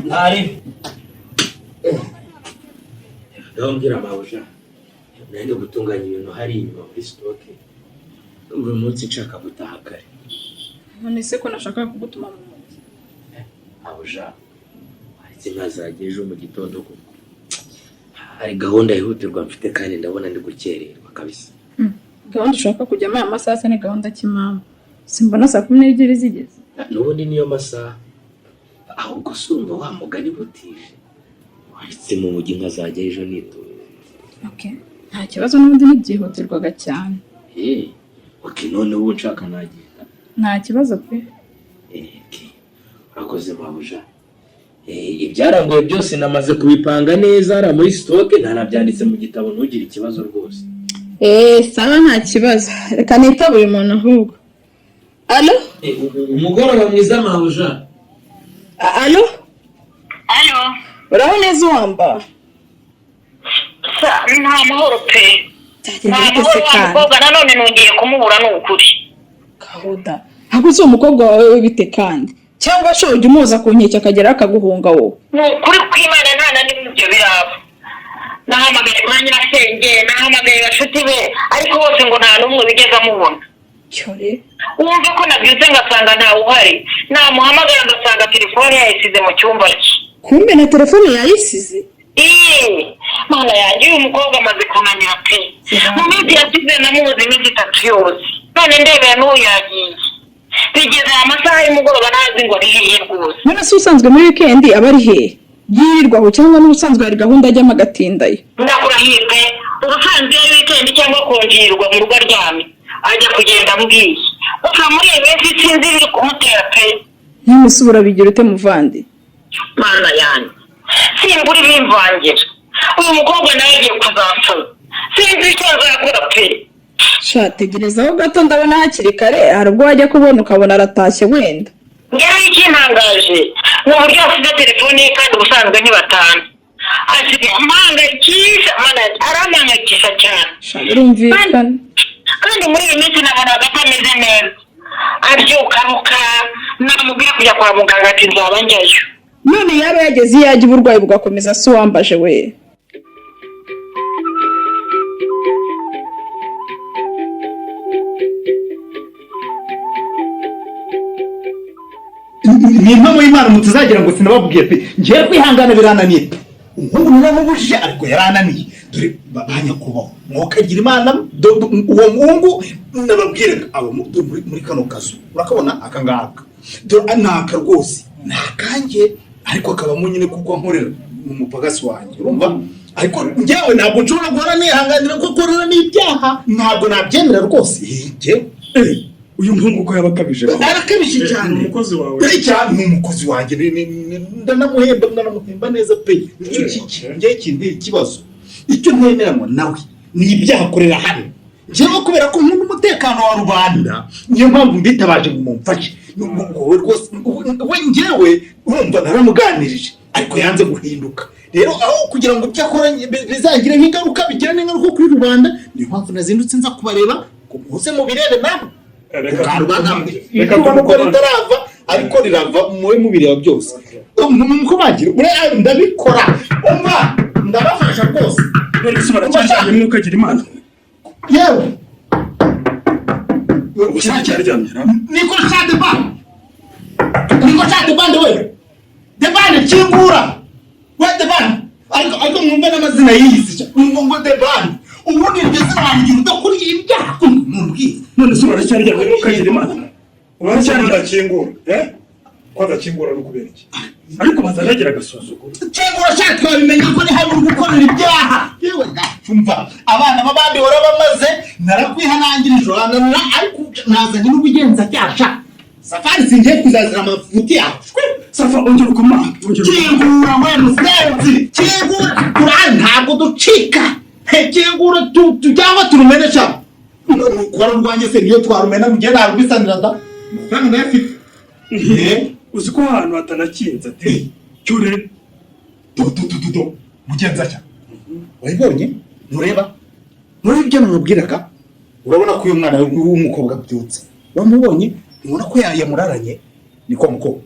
ntari ndambwira mabusha nari gutunganya ibintu hari inyuma muri stock uyu munsi nshaka gutaha kare none se ko nashaka kugutuma mu mujyi mabusha ariko nkazaje ejo mu gitondo kuko hari gahunda yihutirwa mfite kandi ndabona ndi gukererwa kabisa gahunda ushaka kujyamo aya masaha ni gahunda kimama simbona saa 12 zigeze n'ubundi niyo masaha ahubwo sumva wa mugani butije wahise mu mujyi nkazajya ejo niturira nta kibazo n'ubundi ntibyihutirwaga cyane none ubu nshaka nagenda nta kibazo pe urakoze mabusha ibyarangoye byose namaze kubipanga neza ara muri stock ntanabyanditse mu gitabo ntugire ikibazo rwose sawa nta kibazo reka nita buri muntu ahubwo alo umugoroba mwiza mabusha Alo? Uraho neza Uwamba? Nta mahoro pe. Nta mahoro umukobwa nanone nongeye kumubura n'ukuri. Kahuda. Ntabwo uzi umukobwa wawe bite kandi? Cyangwa sho ujya umuza ku nkeke akagera akaguhunga wowe? N'ukuri kw'Imana nta nandi ibyo biraba. Nahamagaye kwa nyirasenge, nahamagaye bashuti be, ariko bose ngo nta n'umwe bigeze amubona. Cyore? Wumva ko nabyutse ngasanga ntawe uhari. Namuhamagara ngasanga telefone yayisize mu cyumba cye. Kumbe na telefone yayisize? Mana yanjye uyu mukobwa amaze kunanira pe. Mu minsi yasize namuzi iminsi 3 yose. None ndebera n'ubu yagiye. Bigeze amasaha y'umugoroba ntazi ngo arihiye rwose. None se usanzwe muri weekend aba ari hehe? Yirirwaho cyangwa n'ubusanzwe hari gahunda ajyamo agatindayo? Ndakurahiye pe. Ubusanzwe ari weekend cyangwa konjirwa mu rugo aryamye. Ajya kugenda mbwiye. Uva muri iyi minsi sinzi biri kumutera pe. Ntimusubira bigira ute muvandi? Mana yanjye. Simbura ibimvangira. Uyu mukobwa nawe agiye kuzapfa. Sinzi icyo azakora pe. Sha tegerezaho gato ndabona hakiri kare hari ubwo wajya kubona ukabona aratashye wenda. Njyewe ikintangaje ni uburyo afite telefone ye kandi ubusanzwe ntibatana. Asigaye ampangayikisha, arampangayikisha cyane. Sha birumvikana. Kandi muri iyi minsi nabonaga atameze neza. Abyukaruka namubwira kujya kwa muganga ati nzaba njyayo. None yaba yageze iyo yajya uburwayi bugakomeza se wambaje we. Ni impamo y'Imana mutazagira ngo sinababwiye pe. Ngiye kwihangana birananiye. Umuhungu naramubujije ariko yarananiye. Dore banyakubaho. Mwokagira Imana uwo muhungu nababwiraga abo muri kano kazu. Urakabona akangaka. Dore anaka rwose. Nakange ariko akabamo nyine kuko nkorera mu mupagasi wanjye. Urumva? Ariko njyewe ntabwo nshobora guhora nihanganira ko korera n'ibyaha. Ntabwo nabyemera rwose. Njyewe uyu muhungu ko yabakabije arakabije cyane umukozi wawe cyane ni umukozi wanjye ndanamuhemba neza pe njye kindi ikibazo icyo ntemeranywa nawe ni ibyaha akorera hano njyewe kubera ko nkunda umutekano wa rubanda niyo mpamvu mbitabaje ngo mumfashe wowe rwose we njyewe urumva naramuganirije ariko yanze guhinduka rero aho kugira ngo byakora bizagire nk'ingaruka bigira n'ingaruka kuri rubanda niyo mpamvu nazindutse nza kubareba muze mu birebe namwe reka tumukore ndarava ariko rirava muwe mubireba byose mukomagira ndabikora umva ndabafasha rwose Cyane mwuka gira Imana. yewe Cyari ryamira. niko cyade bande we de bande kingura we de bande ariko mwumva n'amazina yiyise ngo de bande ubundi ngeze nanjye ndakuri ibyaha mumbwiye None se cyari ryamira mwuka gira Imana. Cyari ndakingura ko adakingura no kubera iki? Ariko bazaragira gasuzuguro. Kingura cyane twabimenya ko ni hari gukorera ibyaha yewe ndumva abana babandi warabamaze narakwihanangirije urananira ariko nazanye n'ubugenza cyasha safari singiye kuzazira amafuti yawe Safa ongera ukomanga. kingura we musenzi kingura kurani ntabwo ducika kingura cyangwa turumenesha ukora rwanjye se niyo twarumena mugiye narubisanira da kandi nafite Uzi ko ahantu hatanakinze ati cyure mugenza cya wayibonye nureba ibyo namubwiraga urabona ko uyu mwana w'umukobwa byutse wamubonye ubona ko yamuraranye niko mukobwa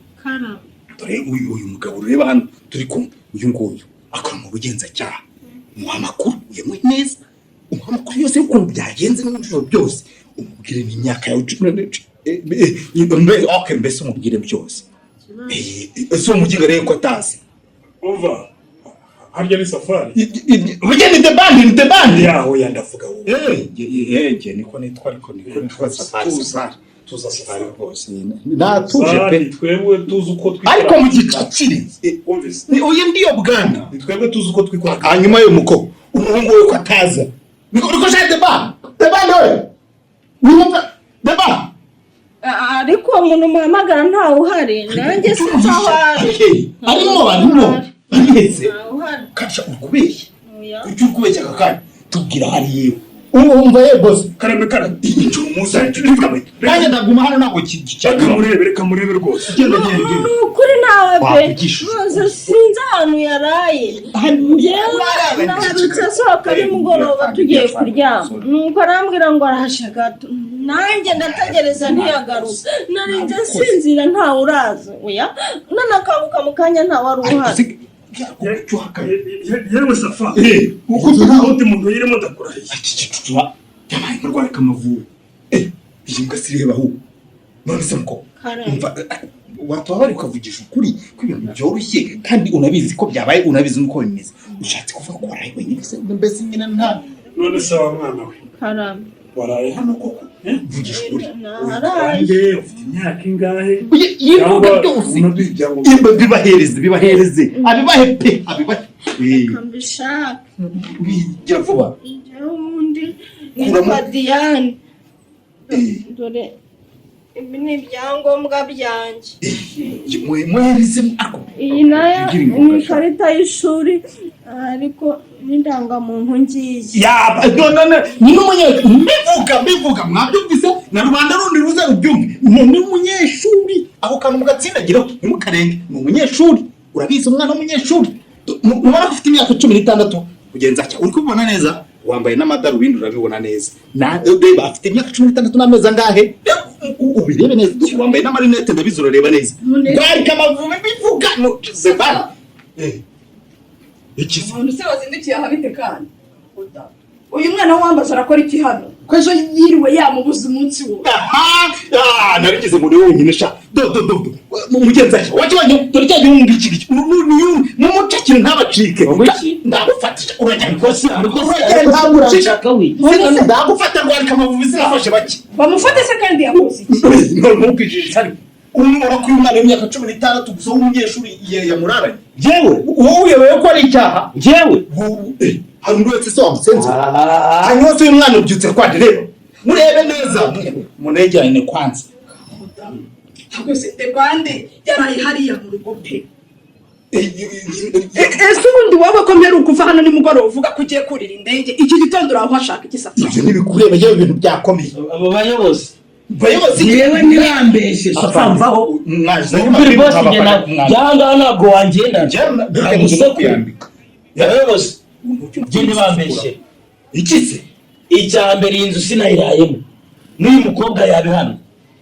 dore uyu mugabo ureba hano turi kumwe uyu nguyu akora mu bugenzacyaha umuha amakuru uyamuhe neza umuha amakuru yose y'ukuntu byagenze n'ibintu byose umubwire n'imyaka yawe mbese umubwire byose ese umuginga rero ko atazi umva harya ni safari ujye ni the band yaho yandavuga wowe niko nitwa ariko nitwa safari tuza safari rwose natuje pe twebwe tuzi uko twikora ariko mu gicakire ni uyu ndiyo bwana twebwe tuzi uko twikora hanyuma yo muko umuhungu we ko ataza niko shaka the band we wumva the band ariko umuntu muhamagara ntawe uhari nanjye sinzi aho ari arimo ahetse kasha ukubeshya kuki ukubeshya kakandi tubwira hari yewe umva ye boss karame karame icyo muzajya nanjye ndaguma hano ntabwo reka murebe rwose genda ukuri nawe pe rwose sinzi ahantu yaraye njyewe naharutse asohoka nimugoroba tugiye kuryama nuko arambwira ngo arahasha gato nanjye ndategereza ntiyagaruka narinjye sinzira ntawe uraza oya nanakanguka mu kanya ntawe ari uhari yewe Safa uko turaho undi muntu yirimo ndakurahiye tuba yabaye barwaye kamavubi iyi mbwa sireba aho none se mko watuba bari ukavugisha ukuri ko ibintu byoroshye kandi unabizi ko byabaye unabizi nuko bimeze ushatse kuvuga ko waraye wenyine mbese nyine nta none se wa mwana we karame waraye hano koko vugisha ukuri naraye ufite imyaka ingahe yivuga byose bibahereze abibahe pe abibahe kambishaka bijya vuba njyewe ubundi nitwa Diane dore ibi ni ibyangombwa byanjye mwereze iyi nayo ni ikarita y'ishuri ariko n'indangamuntu ngiye none ni mbivuga mwabyumvise na rubanda rundi ruze rubyumve ni umunyeshuri aho kantu mugatsindagiraho ntimukarenge ni umunyeshuri urabizi umwana w'umunyeshuri mubara ufite imyaka 16 kugenza cya uri kubibona neza wambaye n'amadarubindi urabibona neza reba afite imyaka 16 n'amezi angahe ubirebe neza wambaye n'amarinete ndabizi urareba neza bari kamavubi bivuga no zebana iki se wazindukiye ahabite kandi uyu mwana wambaza arakora iki hano ko ejo yiriwe yamubuza umunsi wo narigize muri wonyine sha mugenza wajye dore cyane ngikiri mu mucakire ntabacike ndagufatisha urajya bikosi ntabwo we ndagufata ngo ari kamavubi sinafashe bake bamufate se kandi yakoze iki ntukijije ari umwana kuri umwana w'imyaka 16 gusa w'umunyeshuri yamuraranye jewe wowe uyoboye ko ari icyaha jewe hari undi wese so amusenze hanyuma se uyu mwana ubyutse kwandi reba murebe neza munejyane kwanza twese tebande yaraye hariya mu rugo pe ese ubundi waba ko mperuka uva hano nimugoroba uvuga ko ugiye kurira indege iki gitondo uraho hashaka igisasa ibyo nibikureba yewe ibintu byakomeye abo bayobozi yewe nirambeshe safamvaho kuri boss ngena byanga ntabwo wangenda gusa kuyambika yayobozi gende bambeshe ikise icya mbere inzu sinayirayemo n'uyu mukobwa yabe hano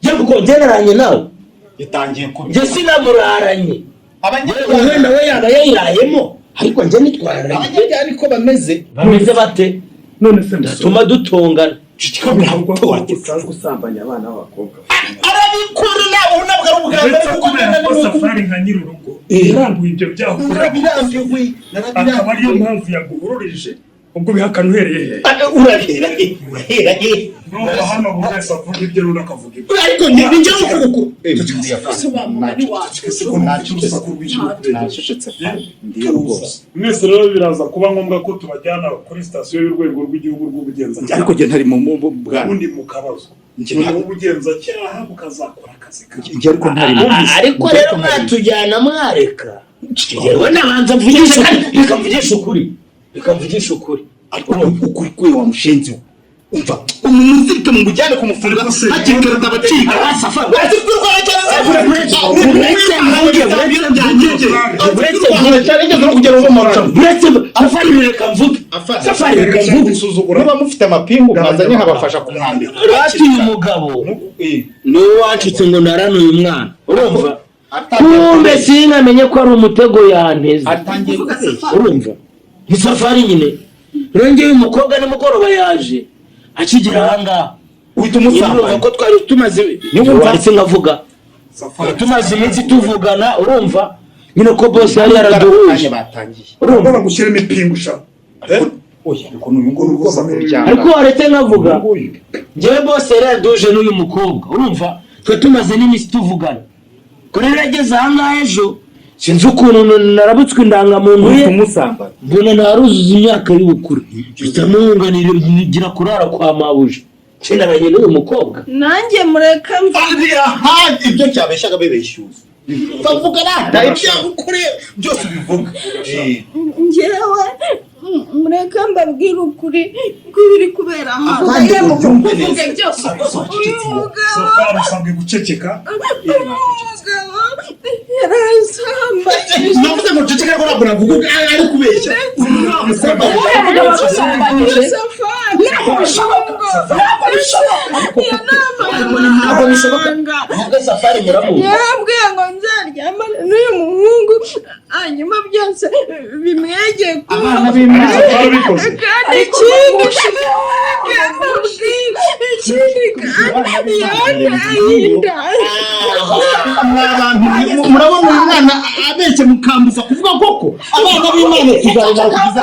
je kuko generanye nawe yatangiye ko je sinamuraranye wenda we yaba yayirayemo ariko nje nitwararanye abajya ariko bameze bate none se ndatuma dutongana ntabwo usanzwe usambanya abana b'abakobwa arabikora nawe unabwo ari ubwambere kubera ko Safari nka nyir'urugo yarambuye ibyo byaho narabirambiwe akaba ariyo mpamvu yaguhururije ubwo bihakana uhereye urahera n'ubu hano buri wese avuga ibyo runaka avuga ibyo ariko njye ukuboko mwese rero biraza kuba ngombwa ko tubajyana kuri sitasiyo y'urwego rw'igihugu rw'ubugenzacyaha ariko njye ntari mu bwana ubundi mukabazo ubugenzacyaha bukazakora akazi njye ariko ntari ariko rero mwatujyana mwareka yewe nabanza mvugisha bikamvugisha ukuri ariko ukuri kwe wa mushenzi umva umuzirike mu bujyane kumufunga hakiri kare tabacika niba mufite amapingu mwazanye nkabafasha kumwambika uyu mugabo niwe wacitse ngo narane uyu mwana urumva kumbe sinamenye ko ari umutego yanteze urumva ni Safari nyine rongeye uyu mukobwa nimugoroba yaje akigera ahangaha uhita umusambanya ko twari tumaze wanditse nkavuga tumaze iminsi tuvugana urumva nyine ko boss yari yaraduhuje urumva gushyira imipingu sha oya ariko n'uyu rwose amuryanga ariko waretse nkavuga njyewe boss yari yaraduhuje n'uyu mukobwa urumva twe tumaze n'iminsi tuvugana kuri yageze ahangaha ejo sinzi ukuntu narabutswe indangamuntu ye mbona ntaruzuza imyaka y'ubukuru bitamuhunganira gira kurara kwa mabuja cenaranye n'uyu mukobwa nanjye mureka ibyo cyabeshaga bebeshyuza bavuga nada ibyo ukore byose bivuga njyewe mureke mbabwire ukuri kw'ibiri kubera hano muvuge byose Safari usabwe guceceka. umugabo yarasambaye Navuze ngo ceceka ko ntabwo navuga ari kubeshya. Ntabwo bishoboka. Ntabwo Safari muramuzi. yambwiye ngo nzaryamane n'uyu muhungu hanyuma byose bimwegeye Abana b'Imana barabikoze. kandi ikindi kandi yanayinda Abantu murabona uyu mwana abeshye mukambuza kuvuga koko abana b'Imana tuzarira kugiza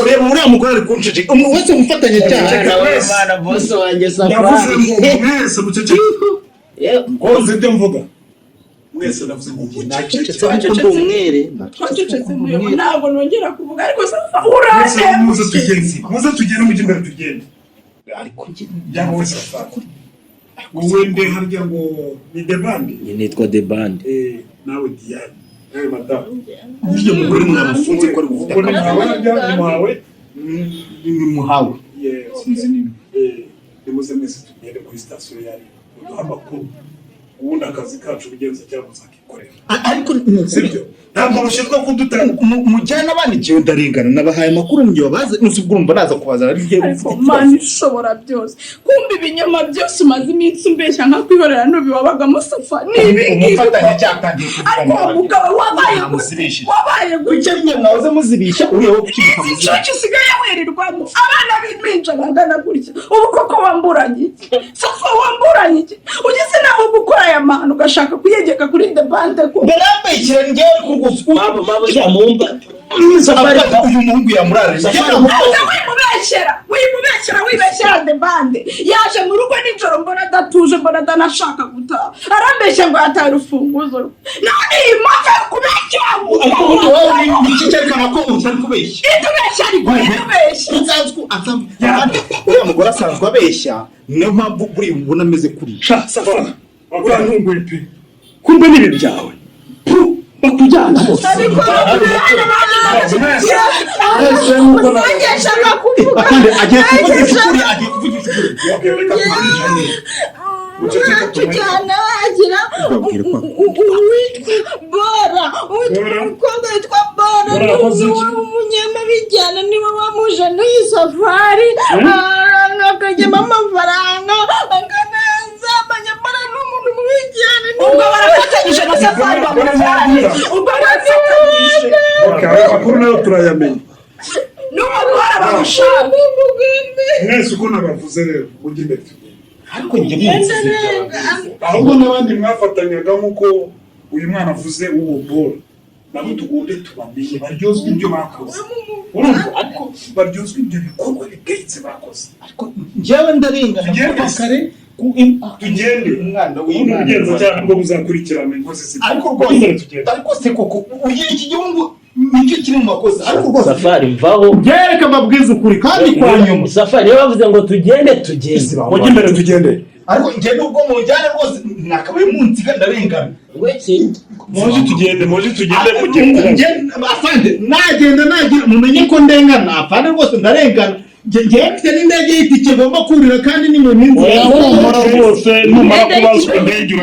ureba uriya mugore ari kunceceka umuntu wese mufatanye cyane Imana boss wanjye ndavuze Safari. ngo mwese muceceke koze ibyo mvuga mwese ndavuze ngo Nacecetse kuko ndi umwere. twacecetse ntabwo nongera kuvuga ariko safa mwese uraje muze tugende mujye imbere tugende ariko byaba wese Safari wowe mbe harya ngo ni debandi Nitwa The Band. nawe Diane nawe madamu burya mugore mwamufunze ko ari gufite akamaro nimuhawe nimuze mwese tugende kuri sitasiyo yari uduha amakuru ubundi akazi kacu bigenza cyangwa muzakikorera ariko sibyo ntabwo mushinzwe kudutanga mujyana abandikiwe ndarengana nabahaye amakuru mu gihe babaze nusubwo urumva naza kubazana ari byo ariko Mana ishobora byose kumva ibinyoma byose umaze iminsi umbeshya nka kwihorera n'ubi wabagamo Safa umufatanya cyatangiye ariko umugabo wabaye kuki mwe mwahoze muzibisha uriho kukibuka muzibisha icyo usigaye wirirwamo abana b'impinja bangana gutya ubu koko wamburanye iki Safa wamburanye iki ugeze naho gukora aya mahano ugashaka kuyegeka kuri The Band ko barambekera ngewe kugusa Mama jamumba. Safari uyu muhungu yamurarije wibeshyera The Band yaje mu rugo nijoro mbona adatuje mbona adanashaka gutaha arambeshya ngo yataye urufunguzo none iyi mpamvu yo kubeshyira ariko ubundi wowe iki cyerekana ko utari kubeshya itubeshya ariko itubeshya uriya mugore asanzwe abeshya niyo mpamvu buri ubona ameze kuri Safari uriya ntunguye pe kumbe n'ibi byawe bakujyana hose ariko uzageshaka kuvuga agiye kuvugisha ukuri agiye kuvugisha uracu cyane wagira uwitwa Bora umukobwa witwa Bora umunyamabijyana niwe wamuje n'iyi Safari akajyamo amafaranga akaneza abanyamara n'umuntu mwijyana ubwo barafatanyije na Safari bamujyanye ubwo barafatanyije amakuru nayo turayamenya n'umugore bamushaka mwese uko nabavuze rero mujye imbere ariko njye mwese ahubwo n'abandi mwafatanyaga nk'uko uyu mwana avuze uwo Bora nabo tugunde tubamenye baryozwe ibyo bakoze urumva ariko baryozwe ibyo bikorwa bigayitse bakoze ariko njyewe ndarengana kuva kare tugende umwana w'umugenza cyane ngo muzakurikirana inkozi z'ibyo ariko rwose tugende ariko se koko ugira iki gihugu nicyo kiri mu makosa ariko rwose Safari mvaho. byereka babwiza ukuri kandi kwa nyuma Safari niyo bavuze ngo tugende mujye imbere tugende ariko njye nubwo mujyana rwose nakabaye munsi ndarengana muje tugende mujye afande nagenda nagira mumenye ko ndengana afande rwose ndarengana njye mfite n'indege y'itike ngomba kurira kandi ni mu minsi urahumura rwose numara kubazwa indege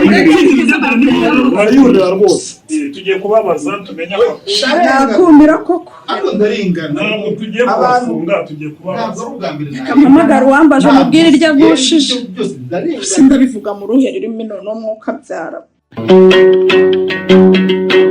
urayurira rwose tugiye kubabaza tumenye nakumira koko ariko ndarengana ntabwo tugiye kubafunga tugiye kubabaza kampamagara uwambaje umubwire iryo agushije sindabivuga mu ruhe rurimo inono mwuka byara